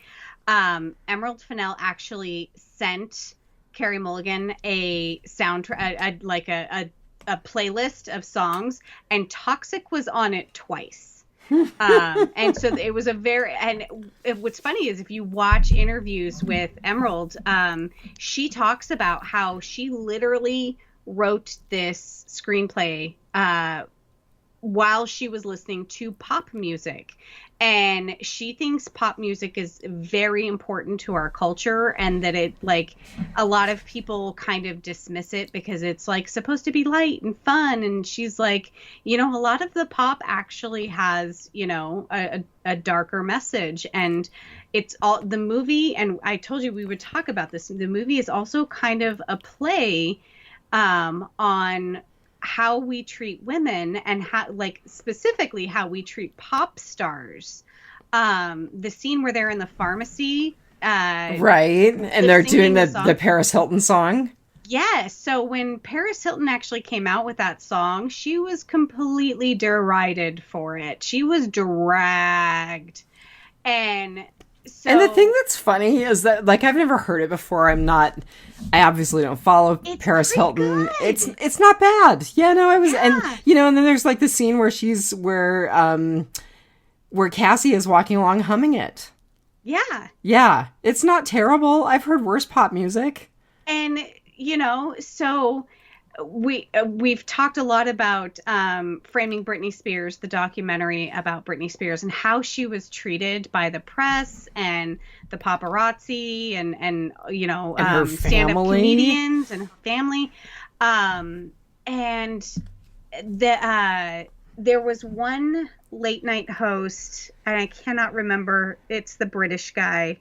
Emerald Fennel actually sent Carrie Mulligan a soundtrack, a playlist of songs, and Toxic was on it twice. And so it was what's funny is if you watch interviews with Emerald, she talks about how she literally wrote this screenplay while she was listening to pop music, and she thinks pop music is very important to our culture, and that it, like, a lot of people kind of dismiss it because it's like supposed to be light and fun, and she's like, a lot of the pop actually has a darker message. And it's all the movie, and I told you we would talk about this, the movie is also kind of a play on how we treat women, and how, like, specifically how we treat pop stars. The scene where they're in the pharmacy, right, and they're doing the Paris Hilton song. Yes. So when Paris Hilton actually came out with that song, she was completely derided for it. She was dragged. And the thing that's funny is that, like, I've never heard it before. I obviously don't follow Paris Hilton. Good. It's not bad. Yeah, no, I was, yeah. And then there's like the scene where where Cassie is walking along humming it. Yeah. Yeah. It's not terrible. I've heard worse pop music. And, so we've talked a lot about Framing Britney Spears, the documentary about Britney Spears and how she was treated by the press and the paparazzi and you know, And her stand-up family. comedians and her family. And there was one late night host, and I cannot remember. It's the British guy.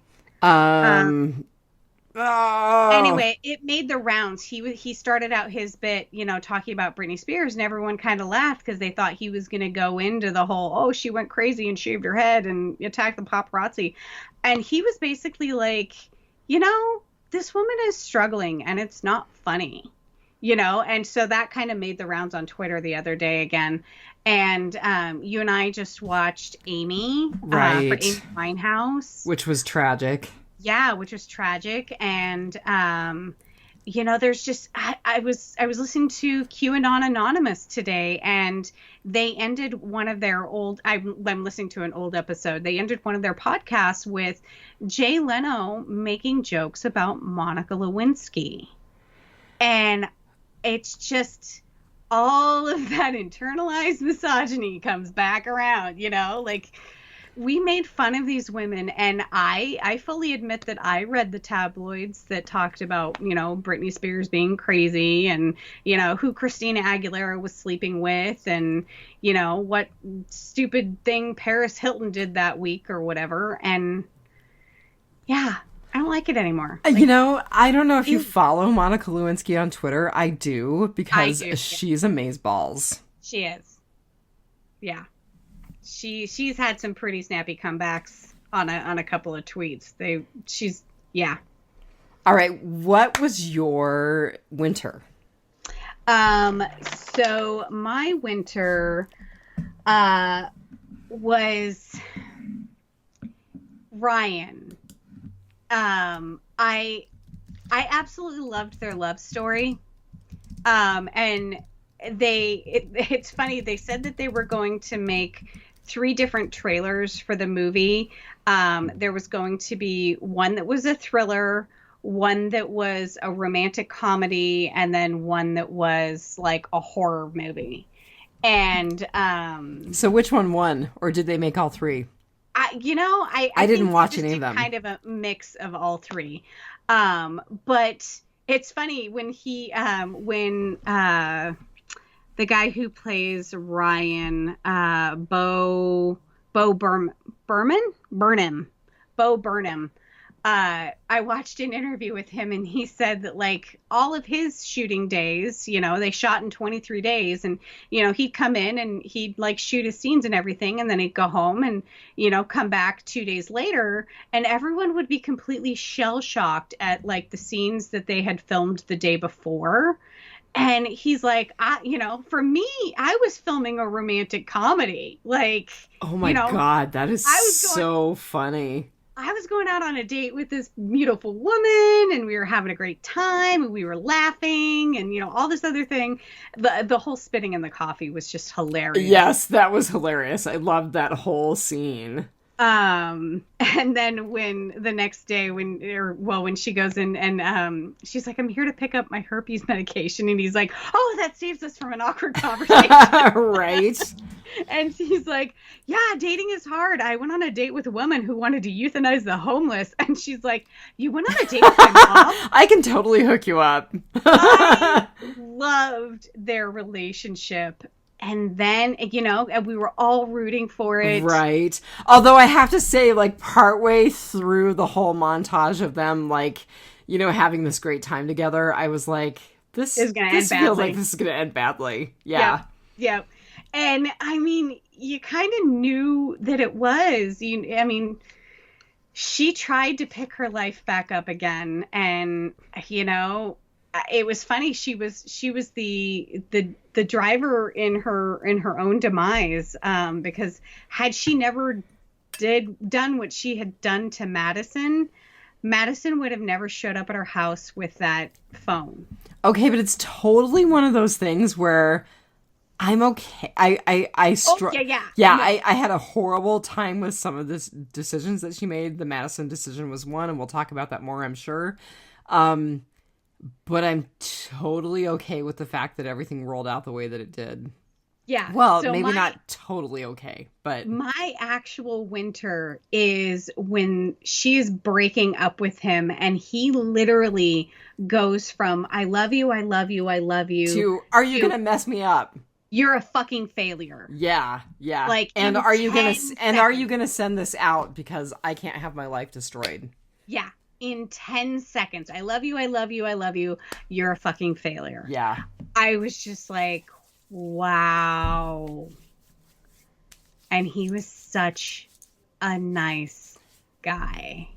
Anyway, it made the rounds. He started out his bit, you know, talking about Britney Spears, and everyone kind of laughed because they thought he was going to go into the whole, oh, she went crazy and shaved her head and attacked the paparazzi. And he was basically like, you know, this woman is struggling and it's not funny, you know? And so that kind of made the rounds on Twitter the other day again. And you and I just watched Amy, Right. for Amy Winehouse. Which was tragic. Yeah, which was tragic. And, you know, there's just, I was listening to QAnon Anonymous today, and they ended one of their I'm listening to an old episode. They ended one of their podcasts with Jay Leno making jokes about Monica Lewinsky. And it's just all of that internalized misogyny comes back around, you know, like, we made fun of these women, and I fully admit that I read the tabloids that talked about, you know, Britney Spears being crazy and, you know, who Christina Aguilera was sleeping with and, you know, what stupid thing Paris Hilton did that week or whatever. And yeah, I don't like it anymore. Like, you know, I don't know if you follow Monica Lewinsky on Twitter. I do, because I do, she's amazeballs. She is. Yeah. She's had some pretty snappy comebacks on a couple of tweets. Yeah. All right, what was your winter? So my winter was Ryan. I absolutely loved their love story. And it's funny, they said that they were going to make 3 different trailers for the movie. There was going to be one that was a thriller, one that was a romantic comedy, and then one that was like a horror movie. And so which one won, or did they make all 3? I didn't think watch they just any of did them. Kind of a mix of all 3. But it's funny when the guy who plays Ryan, Bo Burnham. I watched an interview with him, and he said that, like, all of his shooting days, you know, they shot in 23 days, and, you know, he'd come in and he'd, like, shoot his scenes and everything, and then he'd go home and, you know, come back 2 days later, and everyone would be completely shell-shocked at, like, the scenes that they had filmed the day before. And he's like, you know, for me, I was filming a romantic comedy. Like, Oh my you know, God, that is so funny. I was going out on a date with this beautiful woman, and we were having a great time, and we were laughing, and, you know, all this other thing. The whole spitting in the coffee was just hilarious. Yes, that was hilarious. I loved that whole scene. And then when the next day when she goes in and she's like, I'm here to pick up my herpes medication, and he's like, oh, that saves us from an awkward conversation. Right. And she's like, yeah, dating is hard. I went on a date with a woman who wanted to euthanize the homeless, and she's like, you went on a date with my mom? I can totally hook you up. I loved their relationship. And then, you know, we were all rooting for it. Right. Although I have to say, like, partway through the whole montage of them, like, you know, having this great time together, I was like, this feels like this is going to end badly. Yeah. Yeah. And, I mean, you kind of knew that it was. I mean, she tried to pick her life back up again. And, you know, it was funny. She was the driver in her own demise, because had she never done what she had done to Madison would have never showed up at her house with that phone. Okay, but it's totally one of those things where I'm okay. I had a horrible time with some of the decisions that she made. The Madison decision was one, and we'll talk about that more, I'm sure. But I'm totally okay with the fact that everything rolled out the way that it did. Yeah. Well, so maybe not totally okay, but my actual winter is when she is breaking up with him and he literally goes from I love you, I love you, I love you to are you going to mess me up? You're a fucking failure. Yeah. Like, and are you going to send this out because I can't have my life destroyed? Yeah. In 10 seconds. I love you, I love you, I love you. You're a fucking failure. Yeah. I was just like, wow. And he was such a nice guy.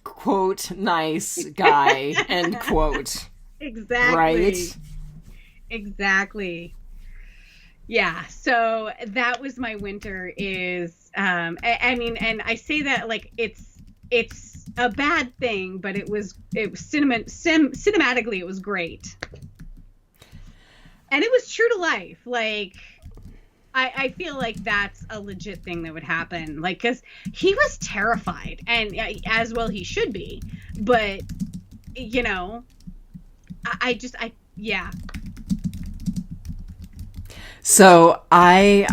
Quote, nice guy, end quote. Exactly. Right? Exactly. Yeah. So that was my winter is, I mean, and I say that like it's a bad thing, but it was cinematically, it was great. And it was true to life. Like, I feel like that's a legit thing that would happen. Like, because he was terrified, and as well he should be. But, you know, yeah. So I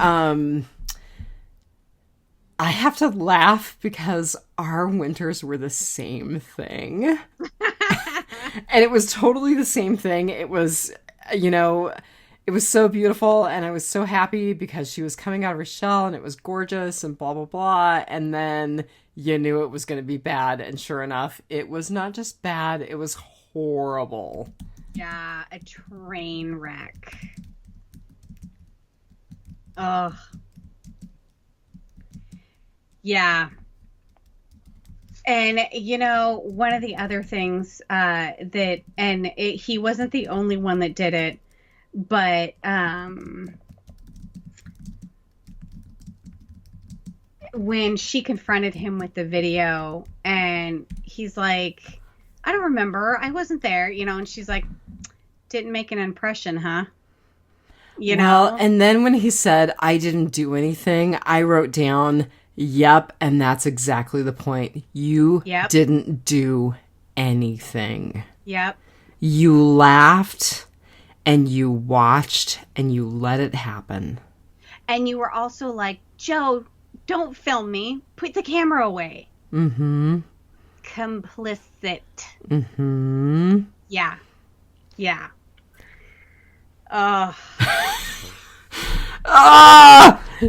have to laugh because our winters were the same thing. And it was totally the same thing. It was, you know, it was so beautiful and I was so happy because she was coming out of her shell and it was gorgeous and blah, blah, blah. And then you knew it was going to be bad. And sure enough, it was not just bad. It was horrible. Yeah, a train wreck. Ugh. Yeah. And, you know, one of the other things he wasn't the only one that did it, but when she confronted him with the video and he's like, I don't remember, I wasn't there, you know, and she's like, didn't make an impression, huh? You know? Well, and then when he said, I didn't do anything, I wrote down, yep, and that's exactly the point. You didn't do anything. Yep. You laughed and you watched and you let it happen. And you were also like, Joe, don't film me. Put the camera away. Mm-hmm. Complicit. Mm-hmm. Yeah. Yeah.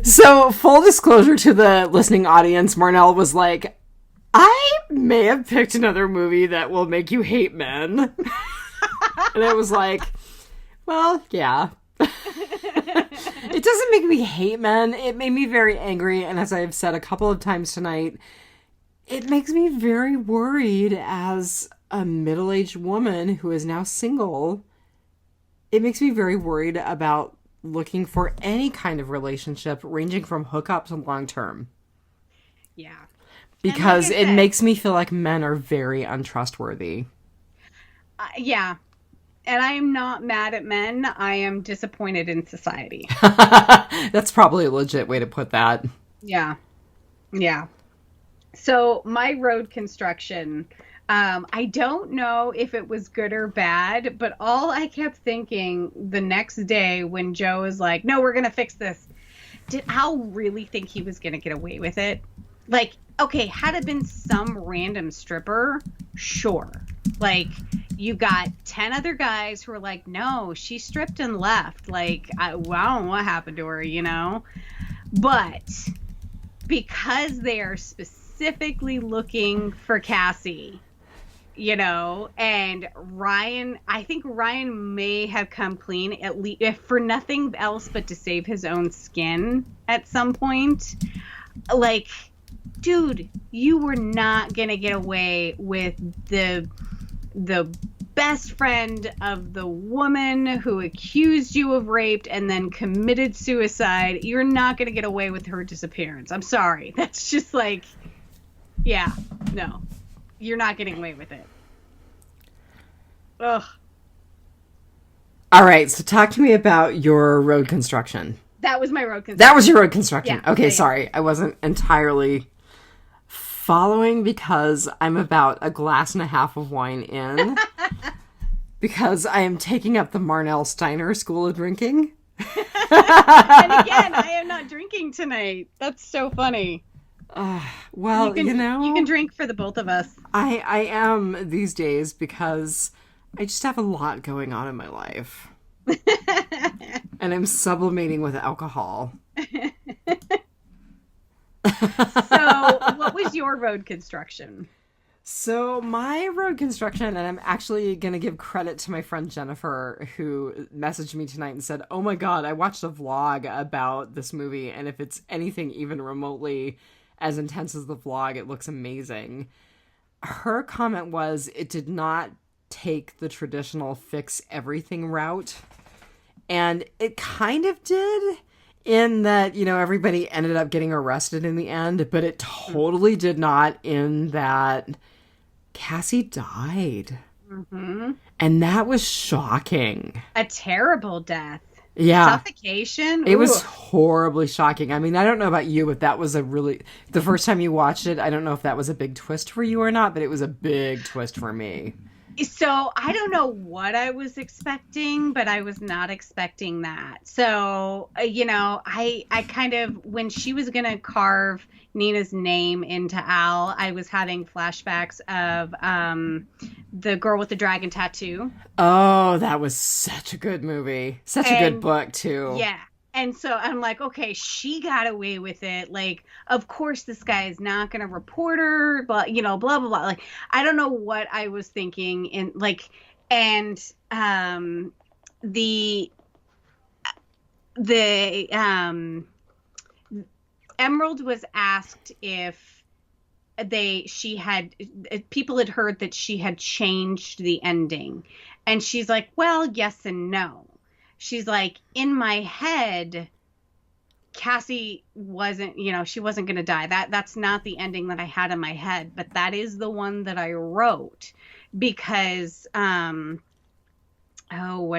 So, full disclosure to the listening audience, Marnell was like, I may have picked another movie that will make you hate men. And I was like, well, yeah. It doesn't make me hate men. It made me very angry. And as I've said a couple of times tonight, it makes me very worried as a middle-aged woman who is now single. It makes me very worried about looking for any kind of relationship ranging from hookup to long-term. Yeah. Because it makes me feel like men are very untrustworthy. Yeah. And I am not mad at men. I am disappointed in society. That's probably a legit way to put that. Yeah. Yeah. So my road construction, I don't know if it was good or bad, but all I kept thinking the next day when Joe was like, no, we're going to fix this. Did Al really think he was going to get away with it? Like, okay, had it been some random stripper, sure. Like, you got 10 other guys who are like, no, she stripped and left. Like, I don't know what happened to her, you know? But because they are specifically looking for Cassie, you know, and Ryan, I think Ryan may have come clean, at least if for nothing else but to save his own skin at some point. Like, dude, you were not gonna get away with the best friend of the woman who accused you of rape and then committed suicide. You're not gonna get away with her disappearance. I'm sorry. That's just like, yeah, no. You're not getting away with it. Ugh. All right, so talk to me about your road construction. That was my road construction. That was your road construction. Yeah, okay, sorry. I wasn't entirely following because I'm about a glass and a half of wine in. Because I am taking up the Marnell Steiner School of Drinking. And again, I am not drinking tonight. That's so funny. Well, you can drink for the both of us. I am these days because I just have a lot going on in my life. And I'm sublimating with alcohol. So, what was your road construction? So my road construction, and I'm actually going to give credit to my friend Jennifer, who messaged me tonight and said, oh my God, I watched a vlog about this movie, and if it's anything even remotely as intense as the vlog, it looks amazing. Her comment was, it did not take the traditional fix everything route. And it kind of did, in that, you know, everybody ended up getting arrested in the end, but it totally did not in that Cassie died. Mm-hmm. And that was shocking. A terrible death. Yeah. Suffocation. It was horribly shocking. I mean, I don't know about you, but that was the first time you watched it, I don't know if that was a big twist for you or not, but it was a big twist for me. So I don't know what I was expecting, but I was not expecting that. So, you know, I kind of, when she was going to carve Nina's name into Al, I was having flashbacks of the girl with the dragon tattoo. Oh, that was such a good movie. Such a good book, too. Yeah. And so I'm like, okay, she got away with it. Like, of course, this guy is not going to report her, but, you know, blah, blah, blah. Like, I don't know what I was thinking. Emerald was asked if people had heard that she had changed the ending. And she's like, well, yes and no. She's like, in my head, Cassie wasn't, you know, she wasn't going to die. That's not the ending that I had in my head, but that is the one that I wrote because, what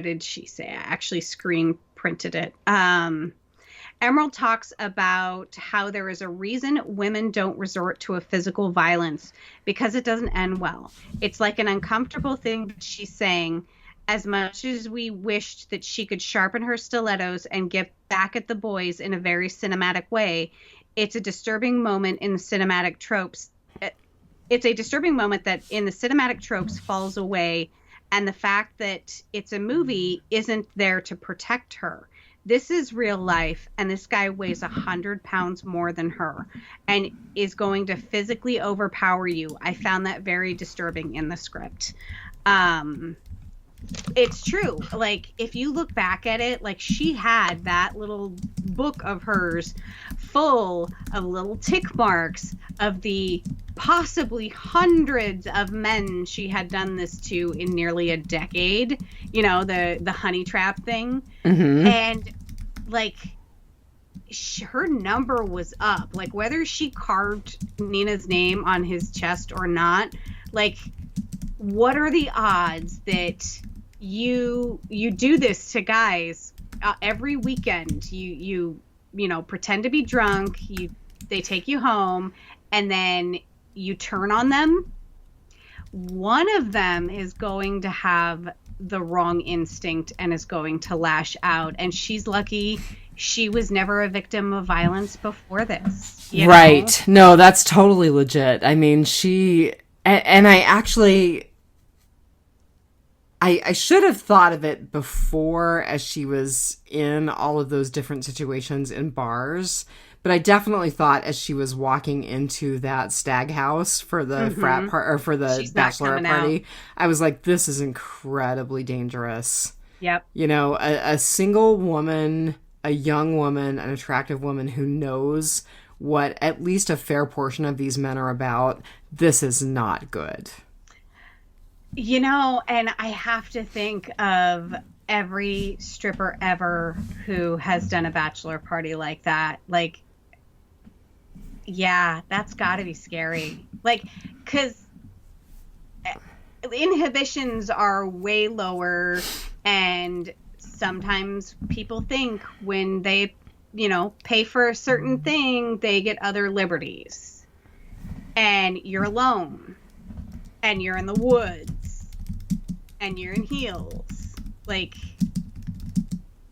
did she say? I actually screen printed it. Emerald talks about how there is a reason women don't resort to a physical violence because it doesn't end well. It's like an uncomfortable thing that she's saying. As much as we wished that she could sharpen her stilettos and get back at the boys in a very cinematic way, it's a disturbing moment in the cinematic tropes. It's a disturbing moment that in the cinematic tropes falls away, and the fact that it's a movie isn't there to protect her. This is real life, and this guy weighs 100 pounds more than her and is going to physically overpower you. I found that very disturbing in the script. It's true. Like, if you look back at it, like, she had that little book of hers full of little tick marks of the possibly hundreds of men she had done this to in nearly a decade. You know, the honey trap thing. Mm-hmm. And, like, her number was up. Like, whether she carved Nina's name on his chest or not, like, what are the odds that you do this to guys every weekend? You know, pretend to be drunk, they take you home, and then you turn on them. One of them is going to have the wrong instinct and is going to lash out, and she's lucky she was never a victim of violence before this. Right. No, that's totally legit. I mean, and I actually, I should have thought of it before as she was in all of those different situations in bars, but I definitely thought as she was walking into that stag house for the frat part or for the bachelorette party, I was like, this is incredibly dangerous. Yep. You know, a single woman, a young woman, an attractive woman who knows what at least a fair portion of these men are about, this is not good. You know, and I have to think of every stripper ever who has done a bachelor party like that. Like, yeah, that's got to be scary. Like, because inhibitions are way lower, and sometimes people think when they, you know, pay for a certain thing, they get other liberties. And you're alone. And you're in the woods. and you're in heels. Like,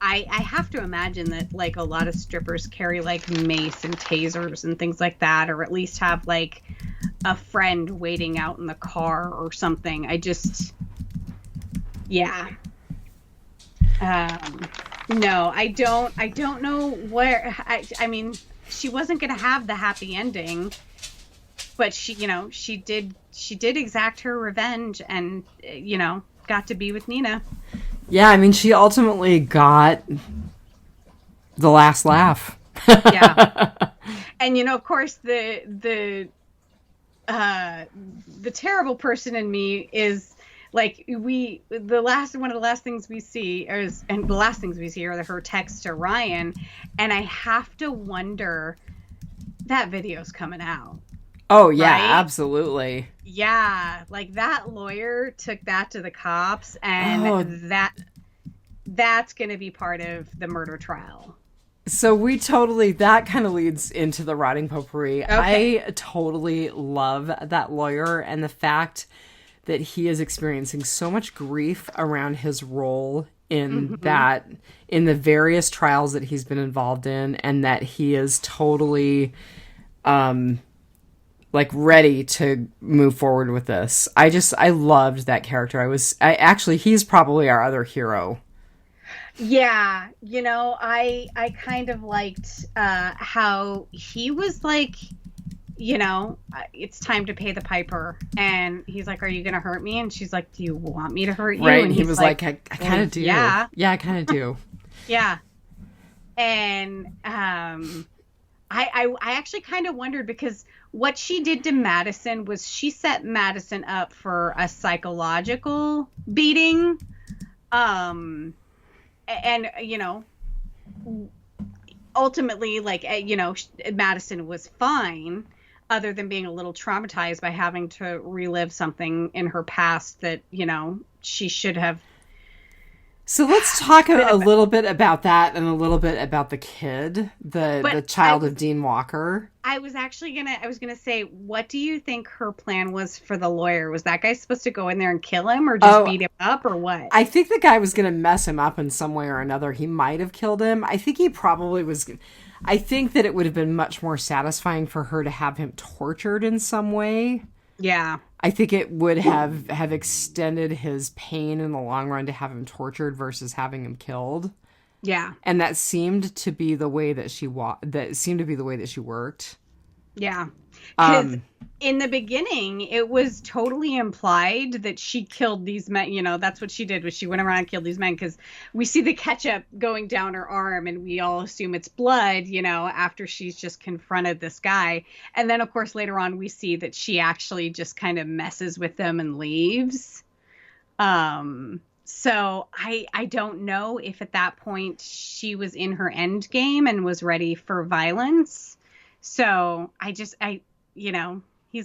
I have to imagine that, like, a lot of strippers carry, like, mace and tasers and things like that, or at least have, like, a friend waiting out in the car or something. Yeah. No, I don't know where, I mean, she wasn't going to have the happy ending, but she did exact her revenge and, got to be with Nina. Yeah, I mean, she ultimately got the last laugh. Yeah. And, of course, the terrible person in me is, like, one of the last things we see are her texts to Ryan, and I have to wonder, that video's coming out. Oh, yeah, right? Absolutely. Yeah, like, that lawyer took that to the cops, and that's going to be part of the murder trial. So that kind of leads into the rotting potpourri. Okay. I totally love that lawyer and the fact that he is experiencing so much grief around his role in in the various trials that he's been involved in, and that he is totally like ready to move forward with this. I loved that character. He's probably our other hero. Yeah, I kind of liked how he was like, it's time to pay the piper, and he's like, "Are you gonna hurt me?" And she's like, "Do you want me to hurt you?" Right, and he was like, "I kind of do." Yeah, I kind of do. Yeah, and I actually kind of wondered, because what she did to Madison was she set Madison up for a psychological beating. And, ultimately, like, Madison was fine, other than being a little traumatized by having to relive something in her past that, she should have. So let's talk a little bit about that, and a little bit about the kid, the child of Dean Walker. I was gonna say, what do you think her plan was for the lawyer? Was that guy supposed to go in there and kill him, or just beat him up, or what? I think the guy was gonna mess him up in some way or another. He might have killed him. I think he probably was. I think that it would have been much more satisfying for her to have him tortured in some way. Yeah. I think it would have extended his pain in the long run to have him tortured versus having him killed. Yeah. And that seemed to be the way that she worked. Yeah. Because in the beginning, it was totally implied that she killed these men. That's what she did, was she went around and killed these men, because we see the ketchup going down her arm, and we all assume it's blood, after she's just confronted this guy. And then, of course, later on, we see that she actually just kind of messes with them and leaves. So I don't know if at that point she was in her end game and was ready for violence. So he's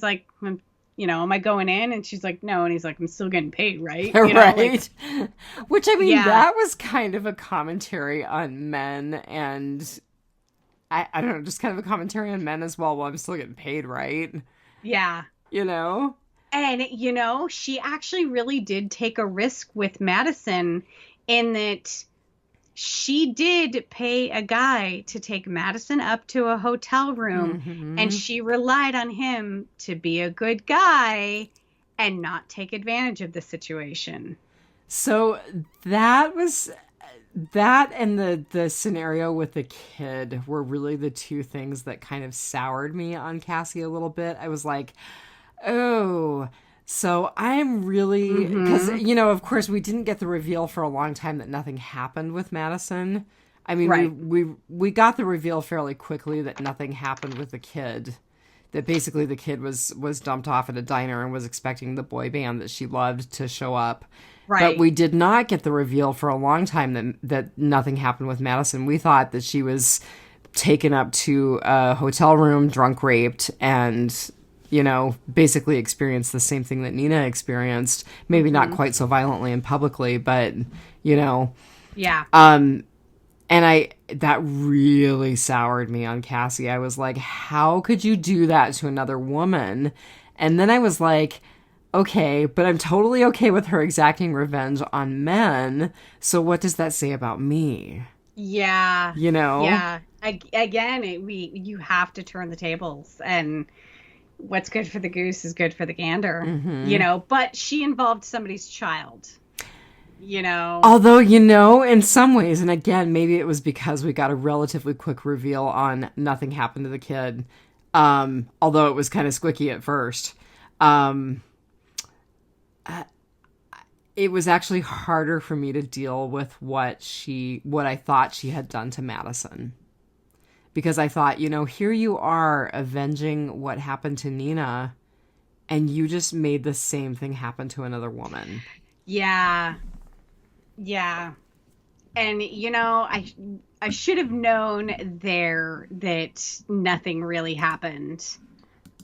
like, am I going in? And she's like, no. And he's like, I'm still getting paid, right? Right. Which, I mean, that was kind of a commentary on men, and I don't know, just kind of a commentary on men as well. Well, I'm still getting paid, right? Yeah. And, she actually really did take a risk with Madison, in that she did pay a guy to take Madison up to a hotel room, and she relied on him to be a good guy and not take advantage of the situation. So that and the scenario with the kid were really the two things that kind of soured me on Cassie a little bit. I was like, oh, so I'm really, because, of course, we didn't get the reveal for a long time that nothing happened with Madison. I mean, right. we got the reveal fairly quickly that nothing happened with the kid. That basically the kid was dumped off at a diner and was expecting the boy band that she loved to show up. Right. But we did not get the reveal for a long time that nothing happened with Madison. We thought that she was taken up to a hotel room, drunk, raped, and basically experienced the same thing that Nina experienced. Maybe not quite so violently and publicly, but, Yeah. And that really soured me on Cassie. I was like, how could you do that to another woman? And then I was like, Okay, but I'm totally okay with her exacting revenge on men. So what does that say about me? Yeah, You know? yeah. Again, you have to turn the tables, and what's good for the goose is good for the gander, Hmm. But she involved somebody's child, you know. Although, in some ways, and again, maybe it was because we got a relatively quick reveal on nothing happened to the kid. Although it was kind of squicky at first. Um, it was actually harder for me to deal with what I thought she had done to Madison. Because I thought, here you are avenging what happened to Nina, and you just made the same thing happen to another woman. Yeah, yeah. And I should have known there that nothing really happened.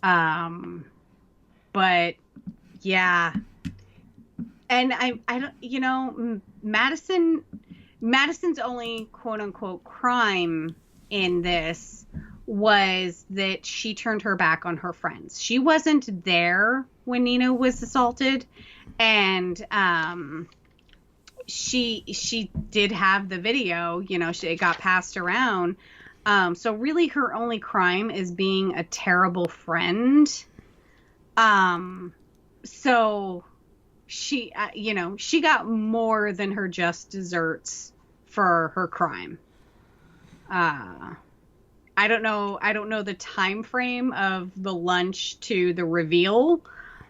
Um, but yeah. And I don't, Madison's only quote unquote crime in this was that she turned her back on her friends. She wasn't there when Nina was assaulted, and she did have the video, it got passed around. So really her only crime is being a terrible friend. So she, she got more than her just desserts for her crime. I don't know the time frame of the lunch to the reveal.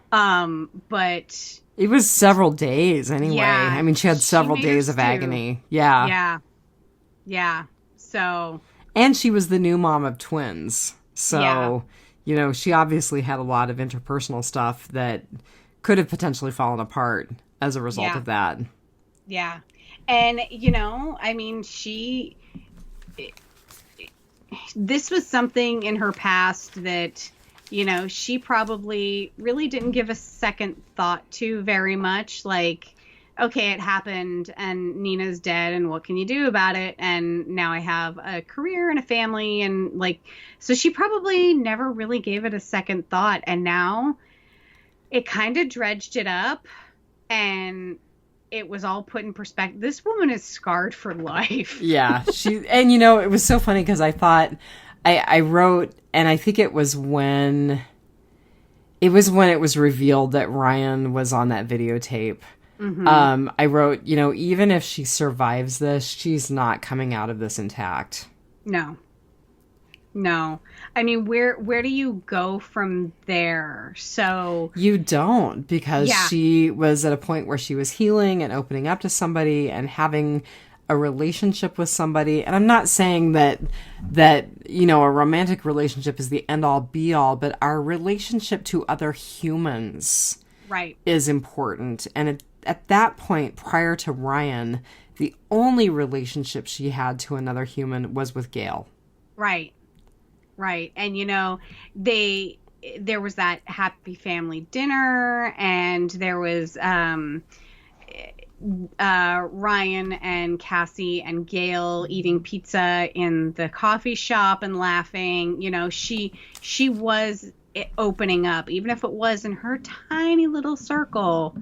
But it was several days anyway. Yeah, I mean, she had several days of stew. agony. Yeah. Yeah. Yeah. So. And she was the new mom of twins. So, she obviously had a lot of interpersonal stuff that could have potentially fallen apart as a result of that. Yeah. And, I mean, this was something in her past that, she probably really didn't give a second thought to very much. Like, okay, it happened and Nina's dead and what can you do about it? And now I have a career and a family and so she probably never really gave it a second thought. And now it kind of dredged it up and it was all put in perspective. This woman is scarred for life. Yeah. It was so funny because I thought I wrote, and I think it was when it was revealed that Ryan was on that videotape. Mm-hmm. I wrote, even if she survives this, she's not coming out of this intact. No. I mean, where do you go from there? So you don't, because she was at a point where she was healing and opening up to somebody and having a relationship with somebody. And I'm not saying that a romantic relationship is the end all be all, but our relationship to other humans is important. And at that point, prior to Ryan, the only relationship she had to another human was with Gail. Right. And, there was that happy family dinner and there was, Ryan and Cassie and Gail eating pizza in the coffee shop and laughing. She was opening up, even if it was in her tiny little circle.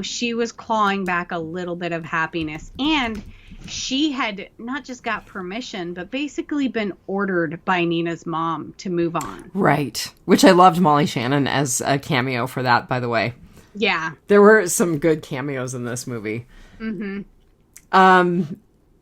She was clawing back a little bit of happiness, and she had not just got permission, but basically been ordered by Nina's mom to move on. Right. Which I loved Molly Shannon as a cameo for that, by the way. Yeah. There were some good cameos in this movie. Mm-hmm.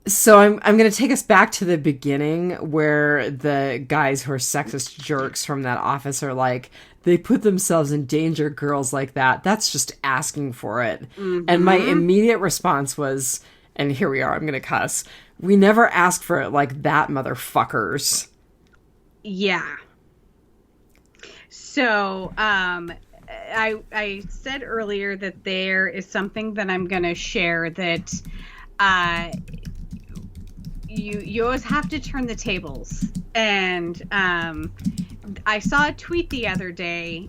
So I'm going to take us back to the beginning where the guys who are sexist jerks from that office are like, they put themselves in danger, girls like that. That's just asking for it. Mm-hmm. And my immediate response was, and here we are, I'm going to cuss, we never asked for it like that, motherfuckers. Yeah. So, I said earlier that there is something that I'm going to share that you always have to turn the tables. And I saw a tweet the other day.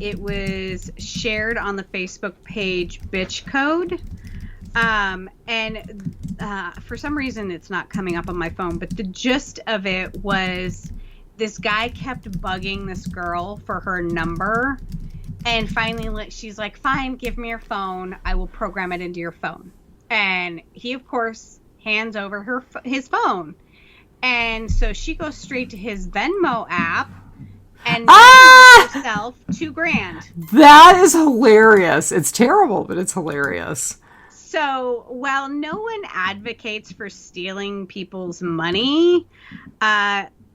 It was shared on the Facebook page Bitch Code. And for some reason it's not coming up on my phone, but the gist of it was this guy kept bugging this girl for her number And finally, she's like, fine, give me your phone. I will program it into your phone. And he, of course, hands over his phone. And so she goes straight to his Venmo app and Venmos herself $2,000. That is hilarious. It's terrible, but it's hilarious. So while no one advocates for stealing people's money,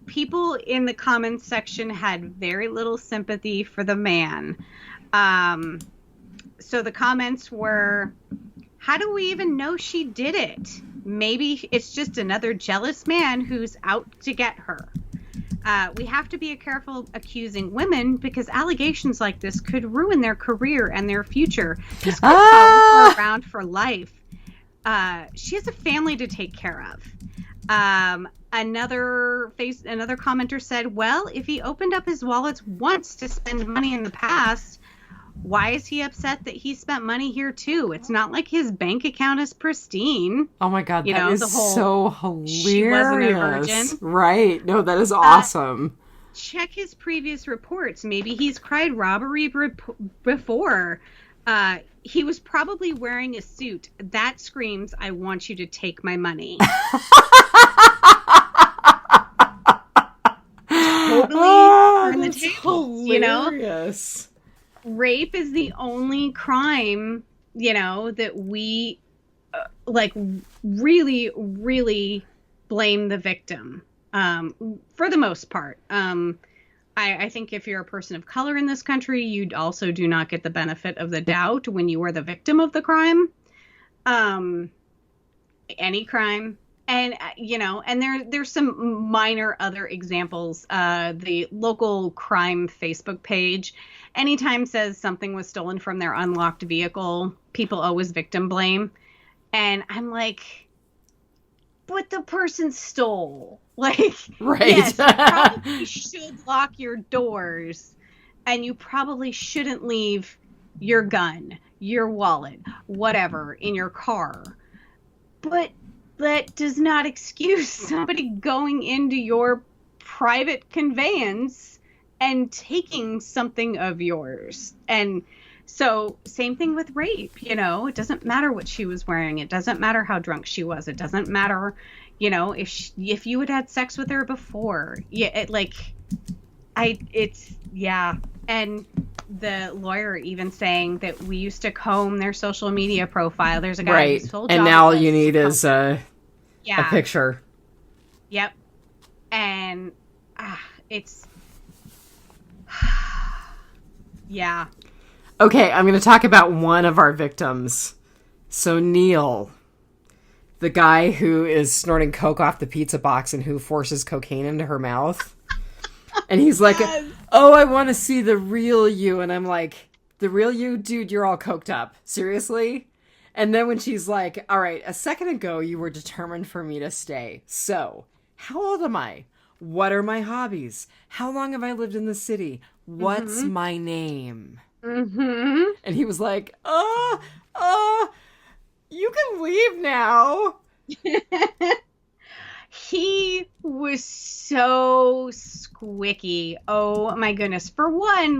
people in the comments section had very little sympathy for the man. So the comments were, how do we even know she did it? Maybe it's just another jealous man who's out to get her. We have to be careful accusing women because allegations like this could ruin their career and their future. This could follow her around for life. She has a family to take care of. Another commenter said, well, if he opened up his wallets once to spend money in the past, why is he upset that he spent money here too? It's not like his bank account is pristine. Oh my God, that is so hilarious. She wasn't a virgin. Right. No, that is awesome. Check his previous reports. Maybe he's cried robbery before. He was probably wearing a suit. That screams, I want you to take my money. Totally turn the tables, hilarious. Rape is the only crime, that we really, really blame the victim. For the most part. I think if you're a person of color in this country, you also do not get the benefit of the doubt when you are the victim of the crime. Any crime. And, and there's some minor other examples. The local crime Facebook page, anytime says something was stolen from their unlocked vehicle, people always victim blame. And I'm like, but the person stole. Like, right. Yes, you probably should lock your doors, and you probably shouldn't leave your gun, your wallet, whatever, in your car. But that does not excuse somebody going into your private conveyance and taking something of yours. And so same thing with rape, it doesn't matter what she was wearing. It doesn't matter how drunk she was. It doesn't matter, if you had sex with her before. Yeah. And the lawyer even saying that we used to comb their social media profile. There's a guy who's full job. And now all you need is a picture. Yep. And it's yeah. Okay, I'm going to talk about one of our victims. So Neil, the guy who is snorting coke off the pizza box and who forces cocaine into her mouth. And he's like, oh, I want to see the real you. And I'm like, the real you? Dude, you're all coked up. Seriously? And then when she's like, all right, a second ago you were determined for me to stay. So, how old am I? What are my hobbies? How long have I lived in the city? What's my name? Mm-hmm. And he was like, you can leave now. He was so squicky. Oh my goodness. For one,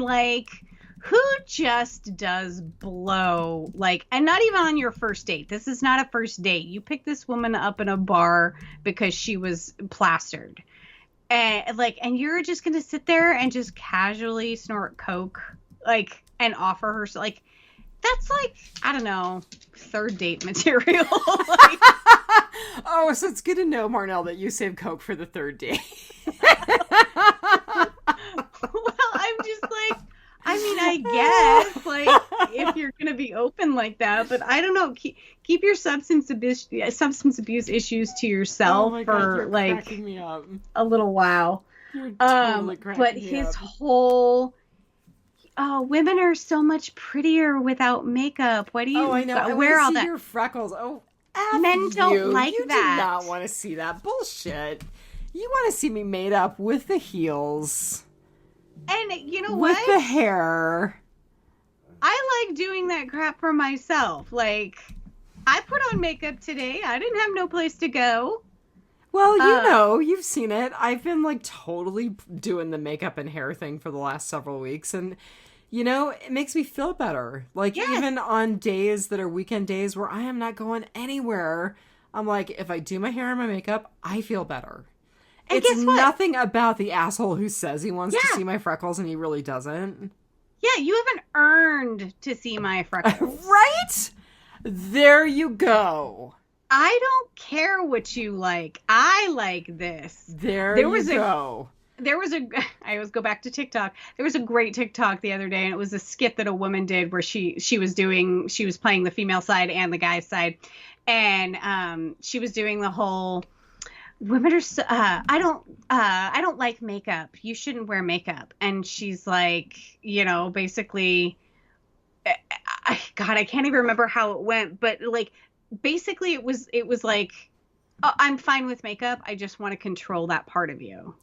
who just does blow? And not even on your first date. This is not a first date. You pick this woman up in a bar because she was plastered. And you're just going to sit there and just casually snort coke, and offer her, that's I don't know, third date material. Oh, so it's good to know, Marnell, that you save coke for the third date. Well, I'm just I guess, if you're going to be open like that, but I don't know, keep your substance abuse issues to yourself for cracking me up. A little while. You're totally cracking but me his up. whole, women are so much prettier without makeup. Why do you I know. wear all that? Your freckles. Oh, men don't like you that. You do not want to see that bullshit. You want to see me made up with the heels. And you know what? With the hair. I like doing that crap for myself. I put on makeup today. I didn't have no place to go. Well, you've seen it. I've been totally doing the makeup and hair thing for the last several weeks. And You know, it makes me feel better. Like, Yes. even on days that are weekend days where I am not going anywhere, I'm like, if I do my hair and my makeup, I feel better. And It's guess what? nothing about the asshole who says he wants to Yeah. see my freckles and he really doesn't. Yeah, you haven't earned to see my freckles. Right? There you go. I don't care what you like. I like this. There you go. I always go back to TikTok. There was a great TikTok the other day, and it was a skit that a woman did where she was playing the female side and the guy side, and she was doing the whole women are I don't like makeup. You shouldn't wear makeup. And she's like, basically, God, I can't even remember how it went, but like basically it was like, oh, I'm fine with makeup. I just want to control that part of you.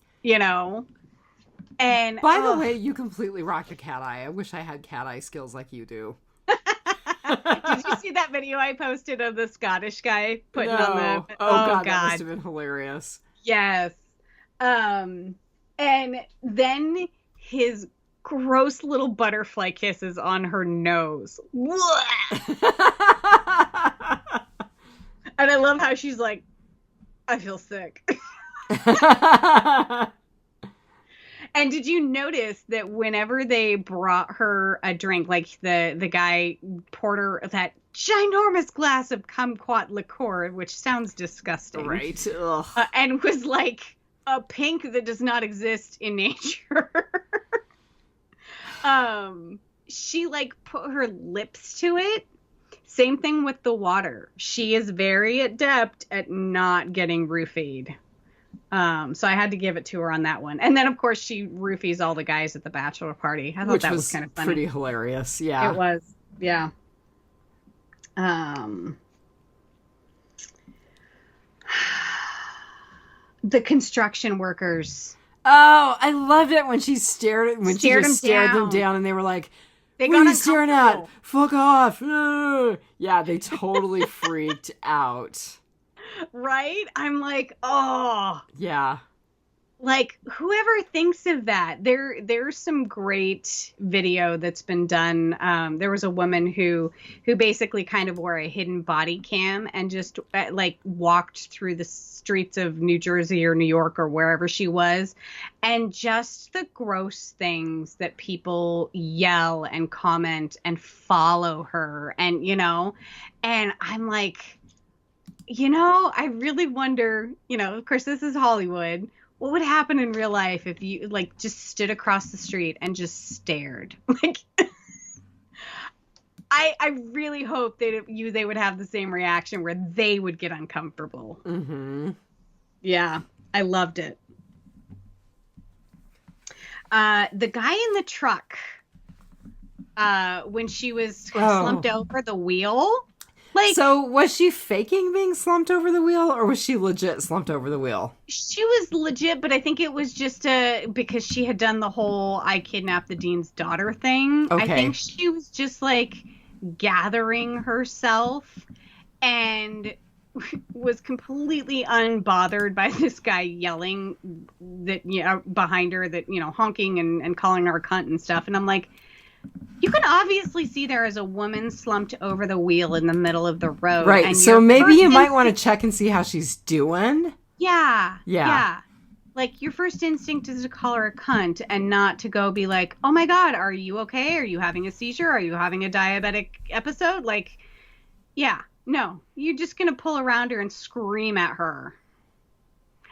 And by the way, you completely rock your cat eye. I wish I had cat eye skills like you do. Did you see that video I posted of the Scottish guy putting on the... Oh God, that must have been hilarious. Yes. And then his gross little butterfly kisses on her nose. And I love how she's like, I feel sick. And did you notice that whenever they brought her a drink, like the guy poured her that ginormous glass of kumquat liqueur, which sounds disgusting. Right. And was like a pink that does not exist in nature. She like put her lips to it. Same thing with the water. She is very adept at not getting roofied. So I had to give it to her on that one. And then, of course, she roofies all the guys at the bachelor party. I thought that was kind of funny. Pretty hilarious. Yeah. It was. Yeah. The construction workers. Oh, I loved it when she stared them down and they were like, They what got are you staring at? uncomfortable. Fuck off. Yeah, they totally freaked out. Right? I'm like, oh. Yeah. Like, whoever thinks of that, there's some great video that's been done. There was a woman who basically kind of wore a hidden body cam and just like walked through the streets of New Jersey or New York or wherever she was, and just the gross things that people yell and comment and follow her, and and I'm like, I really wonder, of course this is Hollywood. What would happen in real life if you like just stood across the street and just stared? Like, I really hope they would have the same reaction where they would get uncomfortable. Mm-hmm. Yeah, I loved it. The guy in the truck, when she was slumped over the wheel. Like, so was she faking being slumped over the wheel, or was she legit slumped over the wheel? She was legit, but I think it was just because she had done the whole I kidnapped the dean's daughter thing. Okay. I think she was just like gathering herself and was completely unbothered by this guy yelling that behind her, that honking and calling her a cunt and stuff. And I'm like, you can obviously see there is a woman slumped over the wheel in the middle of the road. Right. And so maybe you might want to check and see how she's doing. Yeah. Like, your first instinct is to call her a cunt and not to go be like, oh my God, are you okay? Are you having a seizure? Are you having a diabetic episode? Like, yeah, no, you're just going to pull around her and scream at her.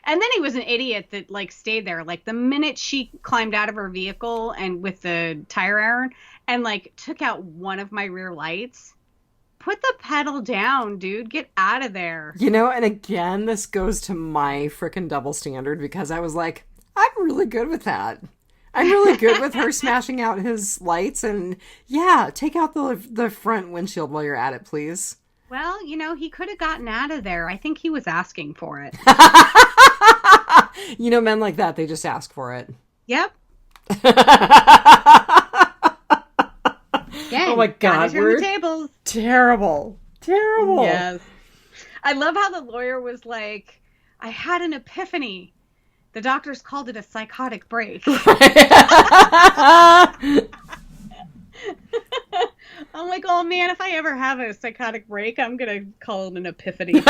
And then he was an idiot that like stayed there. Like, the minute she climbed out of her vehicle and with the tire iron and like took out one of my rear lights, put the pedal down, dude. Get out of there. And again, this goes to my frickin' double standard, because I was like, I'm really good with that. I'm really good with her smashing out his lights, and yeah, take out the front windshield while you're at it, please. Well, he could have gotten out of there. I think he was asking for it. Men like that, they just ask for it. Yep. Again, oh my God, we're the tables. Terrible. Yes. I love how the lawyer was like, I had an epiphany. The doctors called it a psychotic break. I'm like, oh man, if I ever have a psychotic break, I'm gonna call it an epiphany.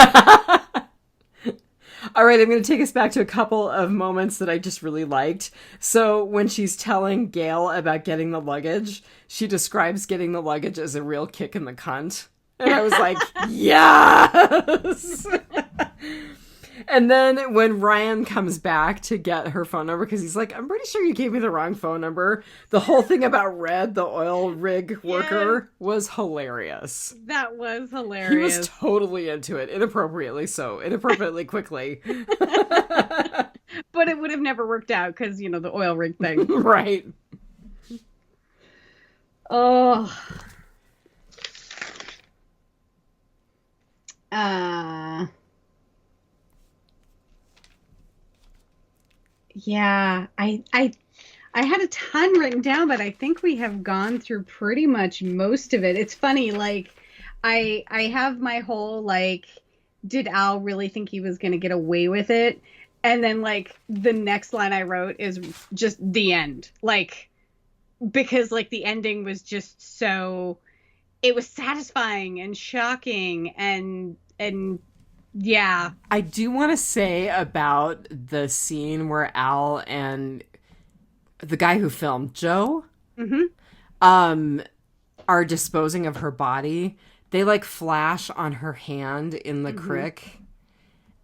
All right, I'm going to take us back to a couple of moments that I just really liked. So when she's telling Gail about getting the luggage, she describes getting the luggage as a real kick in the cunt. And I was like, yes! And then when Ryan comes back to get her phone number, because he's like, I'm pretty sure you gave me the wrong phone number. The whole thing about Red, the oil rig worker, was hilarious. That was hilarious. He was totally into it, inappropriately so, inappropriately quickly. But it would have never worked out because, you know, the oil rig thing. Right. Oh. Yeah, I had a ton written down, but I think we have gone through pretty much most of it. It's funny, like I have my whole like, did Al really think he was going to get away with it? And then like the next line I wrote is just the end. Like, because like the ending was just so, it was satisfying and shocking and yeah. I do want to say about the scene where Al and the guy who filmed, Joe, are disposing of her body. They like flash on her hand in the crick.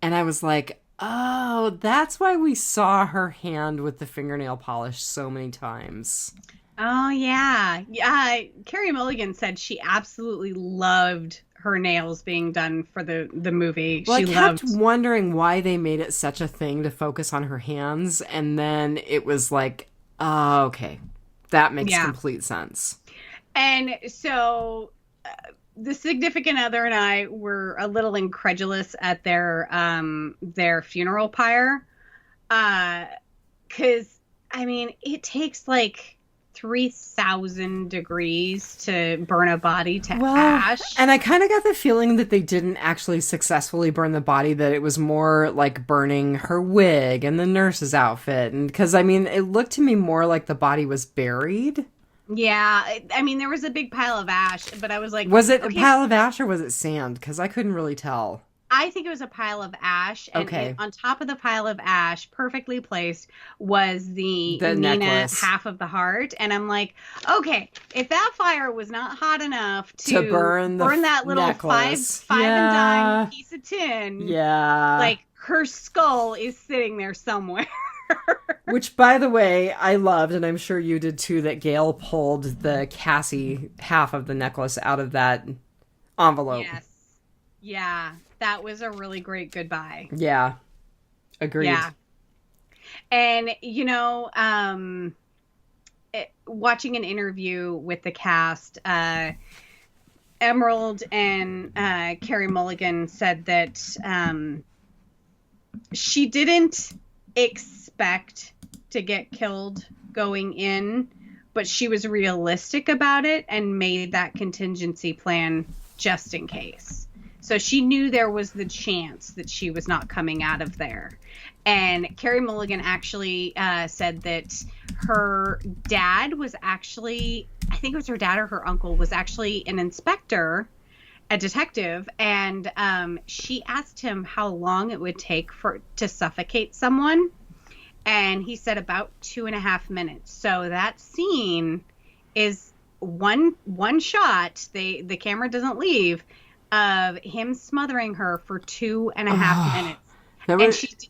And I was like, oh, that's why we saw her hand with the fingernail polish so many times. Oh, yeah. Yeah. Carrie Mulligan said she absolutely loved her nails being done for the movie. Well, I kept wondering why they made it such a thing to focus on her hands, and then it was like, oh, okay, that makes complete sense. And so the significant other and I were a little incredulous at their funeral pyre, because I mean it takes like 3,000 degrees to burn a body to ash. And I kind of got the feeling that they didn't actually successfully burn the body, that it was more like burning her wig and the nurse's outfit. And because, I mean, it looked to me more like the body was buried. Yeah. I mean, there was a big pile of ash, but I was like... Was it a pile of ash or was it sand? Because I couldn't really tell. I think it was a pile of ash, and on top of the pile of ash, perfectly placed, was the Nina necklace. Half of the heart. And I'm like, okay, if that fire was not hot enough to burn that little necklace. five and dime piece of tin, like her skull is sitting there somewhere. Which, by the way, I loved, and I'm sure you did too, that Gail pulled the Cassie half of the necklace out of that envelope. Yes. Yeah. That was a really great goodbye. Yeah. Agreed. Yeah. And, you know, watching an interview with the cast, Emerald and Carrie Mulligan said that she didn't expect to get killed going in, but she was realistic about it and made that contingency plan just in case. So she knew there was the chance that she was not coming out of there. And Carrie Mulligan actually said that her dad was actually, I think it was her dad or her uncle, was actually an inspector, a detective. And she asked him how long it would take to suffocate someone. And he said about 2.5 minutes. So that scene is one shot. The camera doesn't leave, of him smothering her for 2.5 minutes.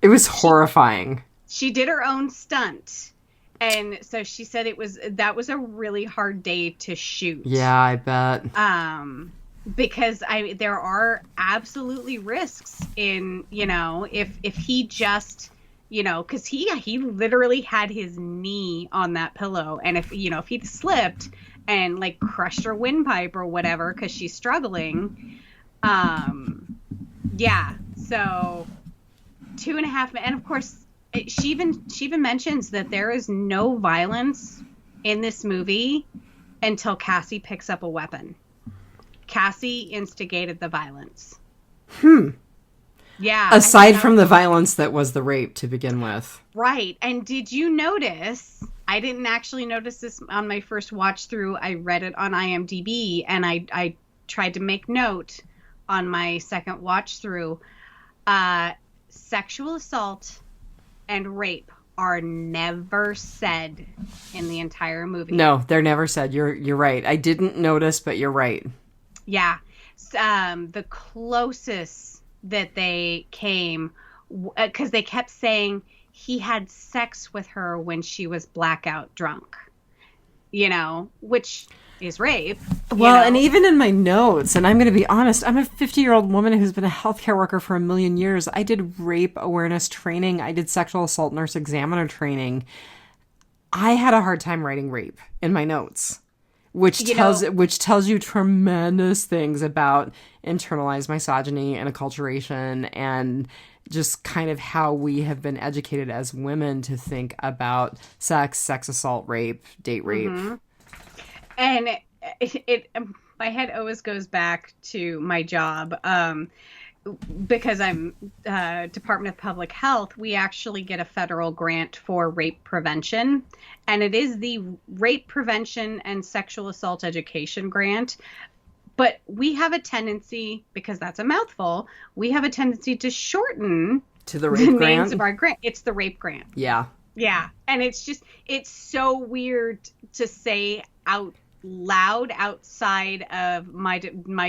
It was horrifying. She did her own stunt. And so she said that was a really hard day to shoot. Yeah, I bet. Because there are absolutely risks in, you know, if he just, you know, because he literally had his knee on that pillow, and if he'd slipped and like crushed her windpipe or whatever because she's struggling, so 2.5 minutes. And of course she even mentions that there is no violence in this movie until Cassie picks up a weapon. Cassie instigated the violence. Yeah. Aside from the violence that was the rape to begin with. Right. And did you notice I didn't actually notice this on my first watch through. I read it on IMDb, and I tried to make note on my second watch through. Sexual assault and rape are never said in the entire movie. No, they're never said. You're right. I didn't notice, but you're right. Yeah. The closest that they came, because they kept saying he had sex with her when she was blackout drunk, which is rape. Well, and even in my notes, and I'm going to be honest, I'm a 50-year-old woman who's been a healthcare worker for a million years. I did rape awareness training. I did sexual assault nurse examiner training. I had a hard time writing rape in my notes, which tells you tremendous things about internalized misogyny and acculturation and just kind of how we have been educated as women to think about sex assault, rape, date rape. Mm-hmm. And my head always goes back to my job. Because I'm Department of Public Health, we actually get a federal grant for rape prevention. And it is the Rape Prevention and Sexual Assault Education Grant. But we have a tendency, because that's a mouthful, we have a tendency to shorten to the rape grant. Names of our grant. It's the rape grant. Yeah. Yeah. And it's so weird to say out loud outside of my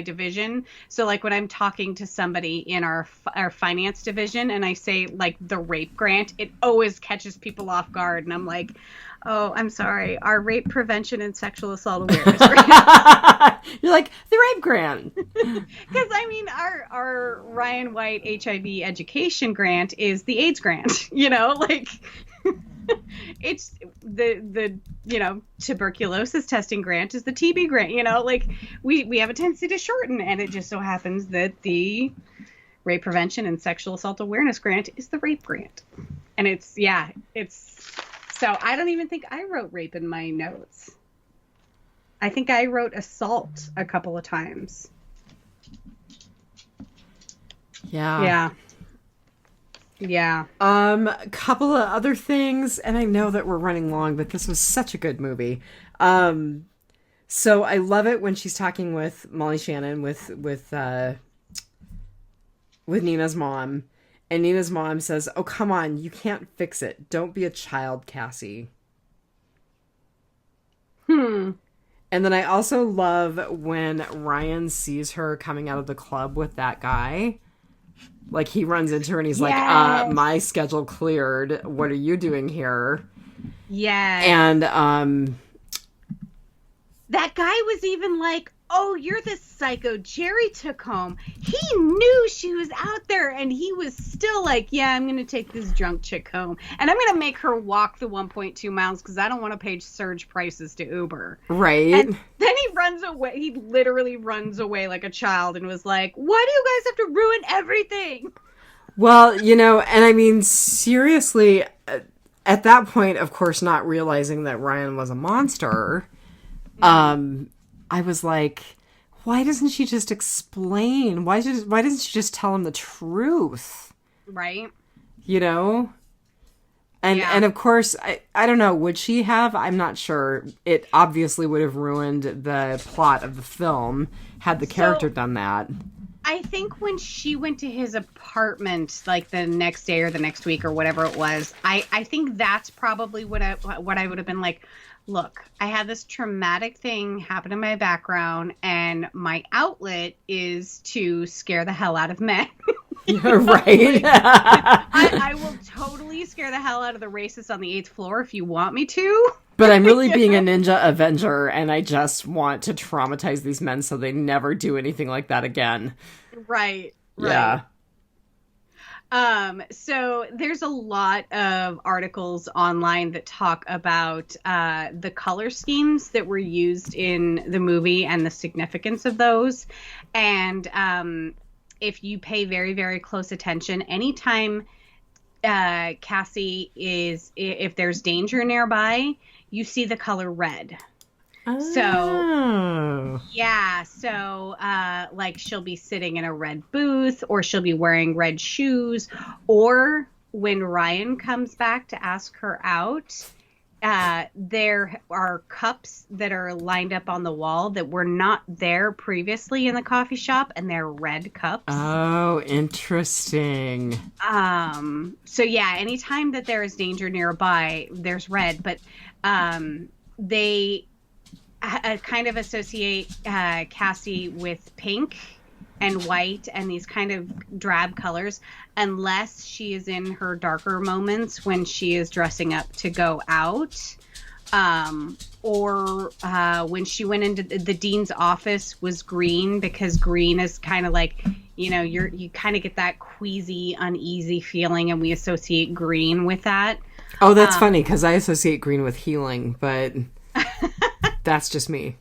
division. So like when I'm talking to somebody in our finance division and I say like the rape grant, it always catches people off guard. And I'm like, oh, I'm sorry, our rape prevention and sexual assault awareness grant. You're like, the rape grant. Because I mean, our Ryan White HIV education grant is the AIDS grant, like it's the tuberculosis testing grant is the TB grant, like we have a tendency to shorten, and it just so happens that the rape prevention and sexual assault awareness grant is the rape grant. And it's so I don't even think I wrote rape in my notes. I think I wrote assault a couple of times. Yeah. A couple of other things, and I know that we're running long, but this was such a good movie. So I love it when she's talking with Molly Shannon with Nina's mom, and Nina's mom says, "Oh, come on, you can't fix it. Don't be a child, Cassie." And then I also love when Ryan sees her coming out of the club with that guy. Like, he runs into her and he's like, my schedule cleared. What are you doing here? Yeah. And that guy was even like, oh, you're the psycho Jerry took home. He knew she was out there, and he was still like, yeah, I'm going to take this drunk chick home. And I'm going to make her walk the 1.2 miles because I don't want to pay surge prices to Uber. Right. And then he runs away. He literally runs away like a child and was like, why do you guys have to ruin everything? Well, and I mean, seriously, at that point, of course, not realizing that Ryan was a monster, I was like, why doesn't she just explain? Why doesn't she just tell him the truth? Right. And of course, I don't know, would she have? I'm not sure. It obviously would have ruined the plot of the film had the character done that. I think when she went to his apartment, like the next day or the next week or whatever it was, I think that's probably what I would have been like, look, I had this traumatic thing happen in my background, and my outlet is to scare the hell out of men. You're right. I will totally scare the hell out of the racist on the 8th floor if you want me to. But I'm really being a ninja avenger, and I just want to traumatize these men so they never do anything like that again. Right. Yeah. So there's a lot of articles online that talk about the color schemes that were used in the movie and the significance of those. And if you pay very, very close attention, anytime Cassie if there's danger nearby, you see the color red. Oh. So, yeah. So, like, she'll be sitting in a red booth, or she'll be wearing red shoes, or when Ryan comes back to ask her out, there are cups that are lined up on the wall that were not there previously in the coffee shop, and they're red cups. Oh, interesting. So yeah, anytime that there is danger nearby, there's red, but they kind of associate Cassie with pink and white and these kind of drab colors, unless she is in her darker moments when she is dressing up to go out, or when she went into the dean's office was green, because green is kind of like, you kind of get that queasy, uneasy feeling, and we associate green with that. Oh, that's funny, because I associate green with healing, but that's just me.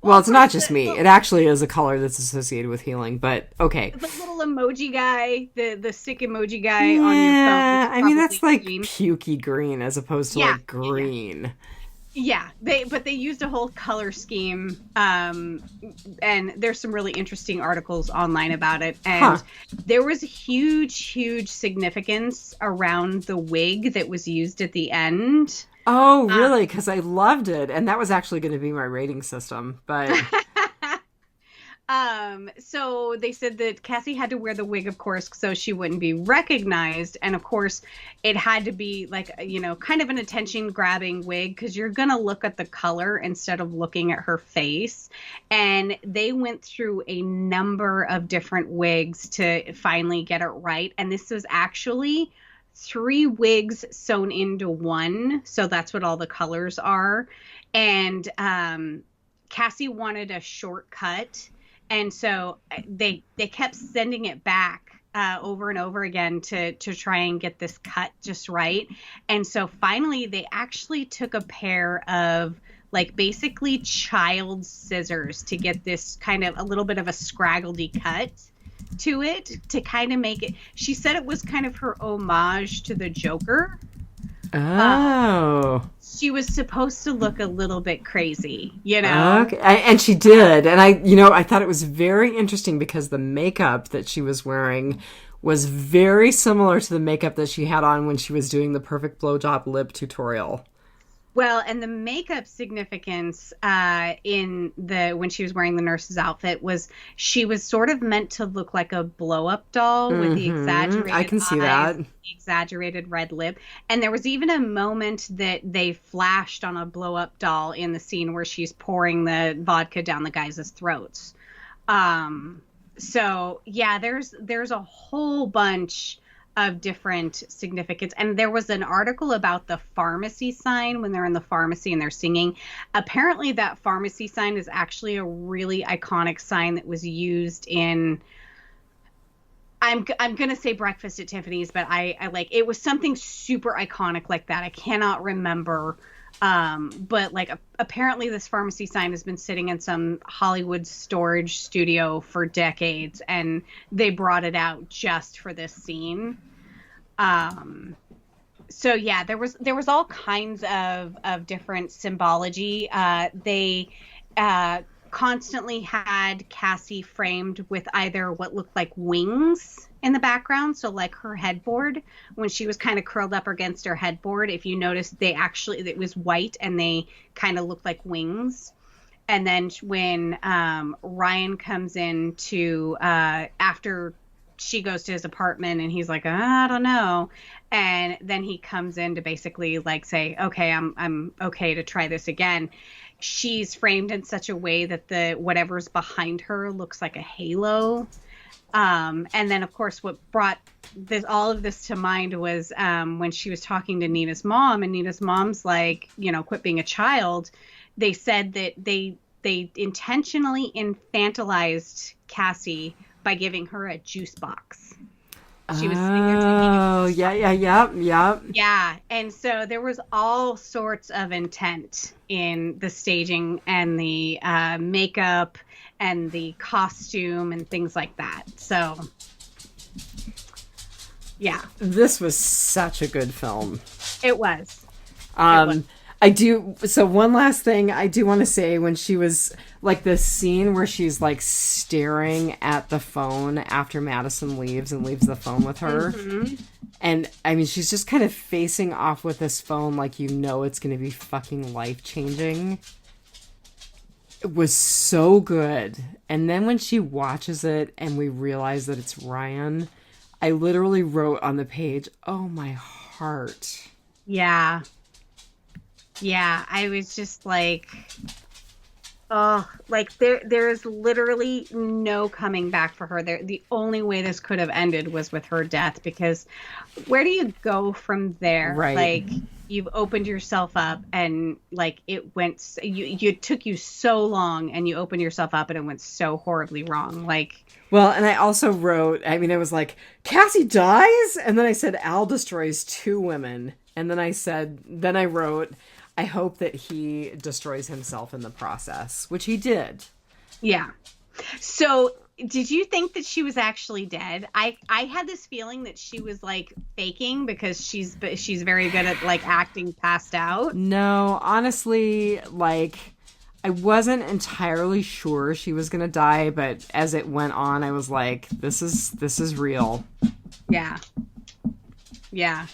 Well, it's not just me. It actually is a color that's associated with healing, but okay. The little emoji guy, the sick emoji guy on your phone. Yeah, I mean, that's like green. pukey green as opposed to like green. Yeah, they used a whole color scheme, and there's some really interesting articles online about it. And there was huge significance around the wig that was used at the end. Oh, really? Because I loved it. And that was actually going to be my rating system. But so they said that Cassie had to wear the wig, of course, so she wouldn't be recognized. And of course, it had to be like, kind of an attention-grabbing wig, because you're going to look at the color instead of looking at her face. And they went through a number of different wigs to finally get it right. And this was actually 3 wigs sewn into one, so that's what all the colors are. And Cassie wanted a shortcut, and so they kept sending it back over and over again to try and get this cut just right. And so finally they actually took a pair of like basically child scissors to get this kind of a little bit of a scraggledy cut to it, to kind of make it. She said it was kind of her homage to the Joker. Oh. She was supposed to look a little bit crazy, Okay. And she did. And I thought it was very interesting because the makeup that she was wearing was very similar to the makeup that she had on when she was doing the perfect blowjob lip tutorial. Well, and the makeup significance when she was wearing the nurse's outfit was she was sort of meant to look like a blow-up doll with the exaggerated I can see eyes, that. the exaggerated red lip. And there was even a moment that they flashed on a blow-up doll in the scene where she's pouring the vodka down the guys' throats. So yeah, there's a whole bunch of different significance. And there was an article about the pharmacy sign when they're in the pharmacy and they're singing. Apparently that pharmacy sign is actually a really iconic sign that was used in, I'm going to say Breakfast at Tiffany's, but I like, it was something super iconic like that. I cannot remember. But like apparently this pharmacy sign has been sitting in some Hollywood storage studio for decades, and they brought it out just for this scene. So yeah, there was all kinds of different symbology. They constantly had Cassie framed with either what looked like wings in the background, so like her headboard, when she was kind of curled up against her headboard, if you noticed, it was white and they kind of looked like wings. And then when Ryan comes in to after she goes to his apartment and he's like, I don't know, and then he comes in to basically like say, okay, I'm okay to try this again. She's framed in such a way that the whatever's behind her looks like a halo. And then, of course, what brought all of this to mind was when she was talking to Nina's mom, and Nina's mom's like, quit being a child. They said that they intentionally infantilized Cassie by giving her a juice box. She was sitting there taking yeah. And so there was all sorts of intent in the staging and the makeup and the costume and things like that. So, yeah. This was such a good film. It was. I do. So one last thing I do want to say, when she was like this scene where she's like staring at the phone after Madison leaves and leaves the phone with her. Mm-hmm. And I mean, she's just kind of facing off with this phone like, you know, it's going to be fucking life changing. It was so good. And then when she watches it and we realize that it's Ryan, I literally wrote on the page, "Oh, my heart." Yeah. Yeah, I was just like, oh, like there is literally no coming back for her. The only way this could have ended was with her death, because where do you go from there? Right. Like, you've opened yourself up, and like it went, you took you so long, and you opened yourself up, and it went so horribly wrong. Like, well, and I also wrote, I mean, it was like, Cassie dies? And then I said, Al destroys 2 women. And then I wrote, I hope that he destroys himself in the process, which he did. Yeah. So did you think that she was actually dead? I had this feeling that she was like faking, because she's very good at like acting passed out. No, honestly, like, I wasn't entirely sure she was going to die, but as it went on, I was like, this is real. Yeah. Yeah.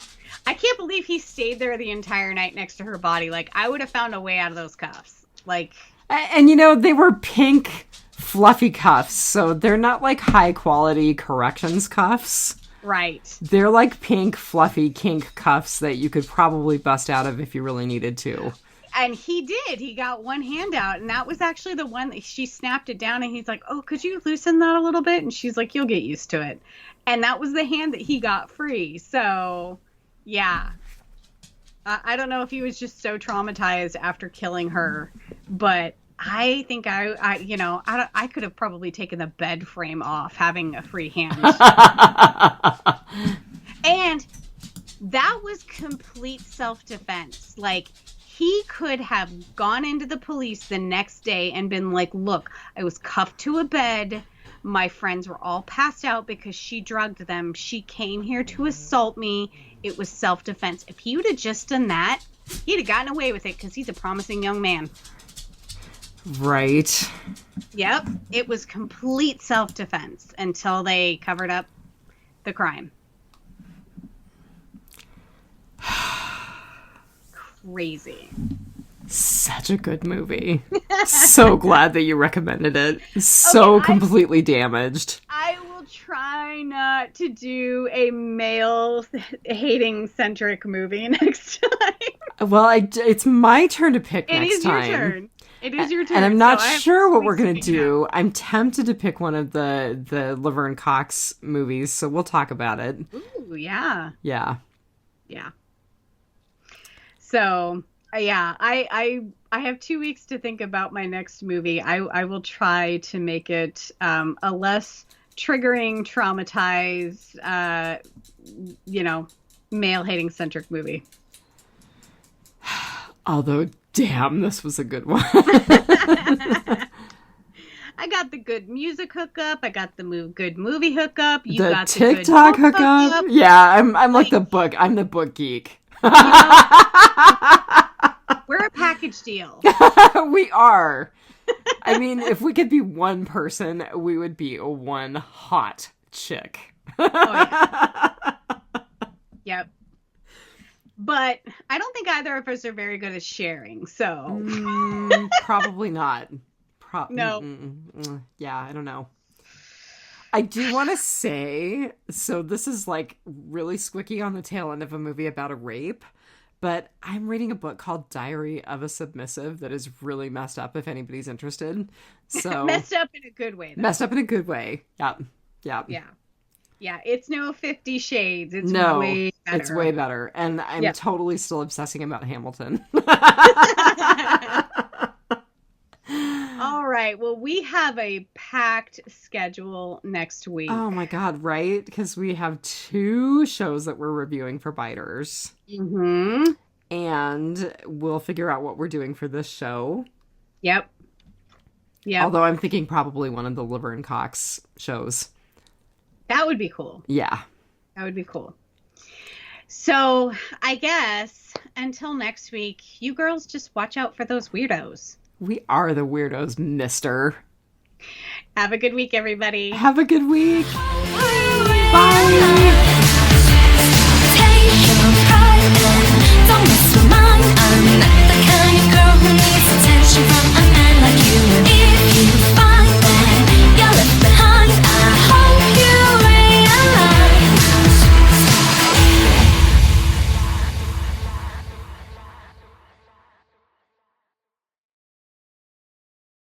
I can't believe he stayed there the entire night next to her body. Like, I would have found a way out of those cuffs. Like, and you know, they were pink, fluffy cuffs, so they're not like high quality corrections cuffs. Right. They're like pink, fluffy kink cuffs that you could probably bust out of if you really needed to. And he did. He got one hand out, and that was actually the one that she snapped it down, and he's like, "Oh, could you loosen that a little bit?" And she's like, "You'll get used to it." And that was the hand that he got free. So, yeah. I don't know if he was just so traumatized after killing her, but I think I could have probably taken the bed frame off having a free hand. And that was complete self-defense. Like, he could have gone into the police the next day and been like, "Look, I was cuffed to a bed. My friends were all passed out because she drugged them. She came here to assault me. It was self-defense." If he would have just done that, he'd have gotten away with it, because he's a promising young man. Right. Yep. It was complete self-defense until they covered up the crime. Crazy. Such a good movie. So glad that you recommended it. So okay, completely damaged. I will try not to do a male-hating centric movie next time. Well, it's my turn to pick next time. It is your turn. It is your turn. And I'm not sure what we're going to do. I'm tempted to pick one of the Laverne Cox movies, so we'll talk about it. Ooh, yeah. Yeah. Yeah. So, yeah, I have 2 weeks to think about my next movie. I will try to make it a less triggering, traumatized, male-hating centric movie. Although, damn, this was a good one. I got the good music hookup. I got the good movie hookup. You the got TikTok the hookup. Yeah, I'm like the book. I'm the book geek. You know, we're a package deal. We are. I mean, if we could be one person, we would be one hot chick. Oh, yeah. Yep. But I don't think either of us are very good at sharing, so. Probably not. No. Yeah, I don't know. I do want to say, so this is like really squicky on the tail end of a movie about a rape, but I'm reading a book called Diary of a Submissive that is really messed up, if anybody's interested. So messed up in a good way, though. Messed up in a good way. Yeah. Yeah. Yeah. Yeah, it's no 50 Shades. It's no, way better. It's way better. And I'm totally still obsessing about Hamilton. All right. Well, we have a packed schedule next week. Oh my God, right? Because we have 2 shows that we're reviewing for Biters. Mm-hmm. And we'll figure out what we're doing for this show. Yep. Yeah. Although I'm thinking probably one of the Laverne Cox shows. That would be cool. Yeah. That would be cool. So I guess until next week, you girls just watch out for those weirdos. We are the weirdos, mister. Have a good week, everybody. Have a good week. Bye.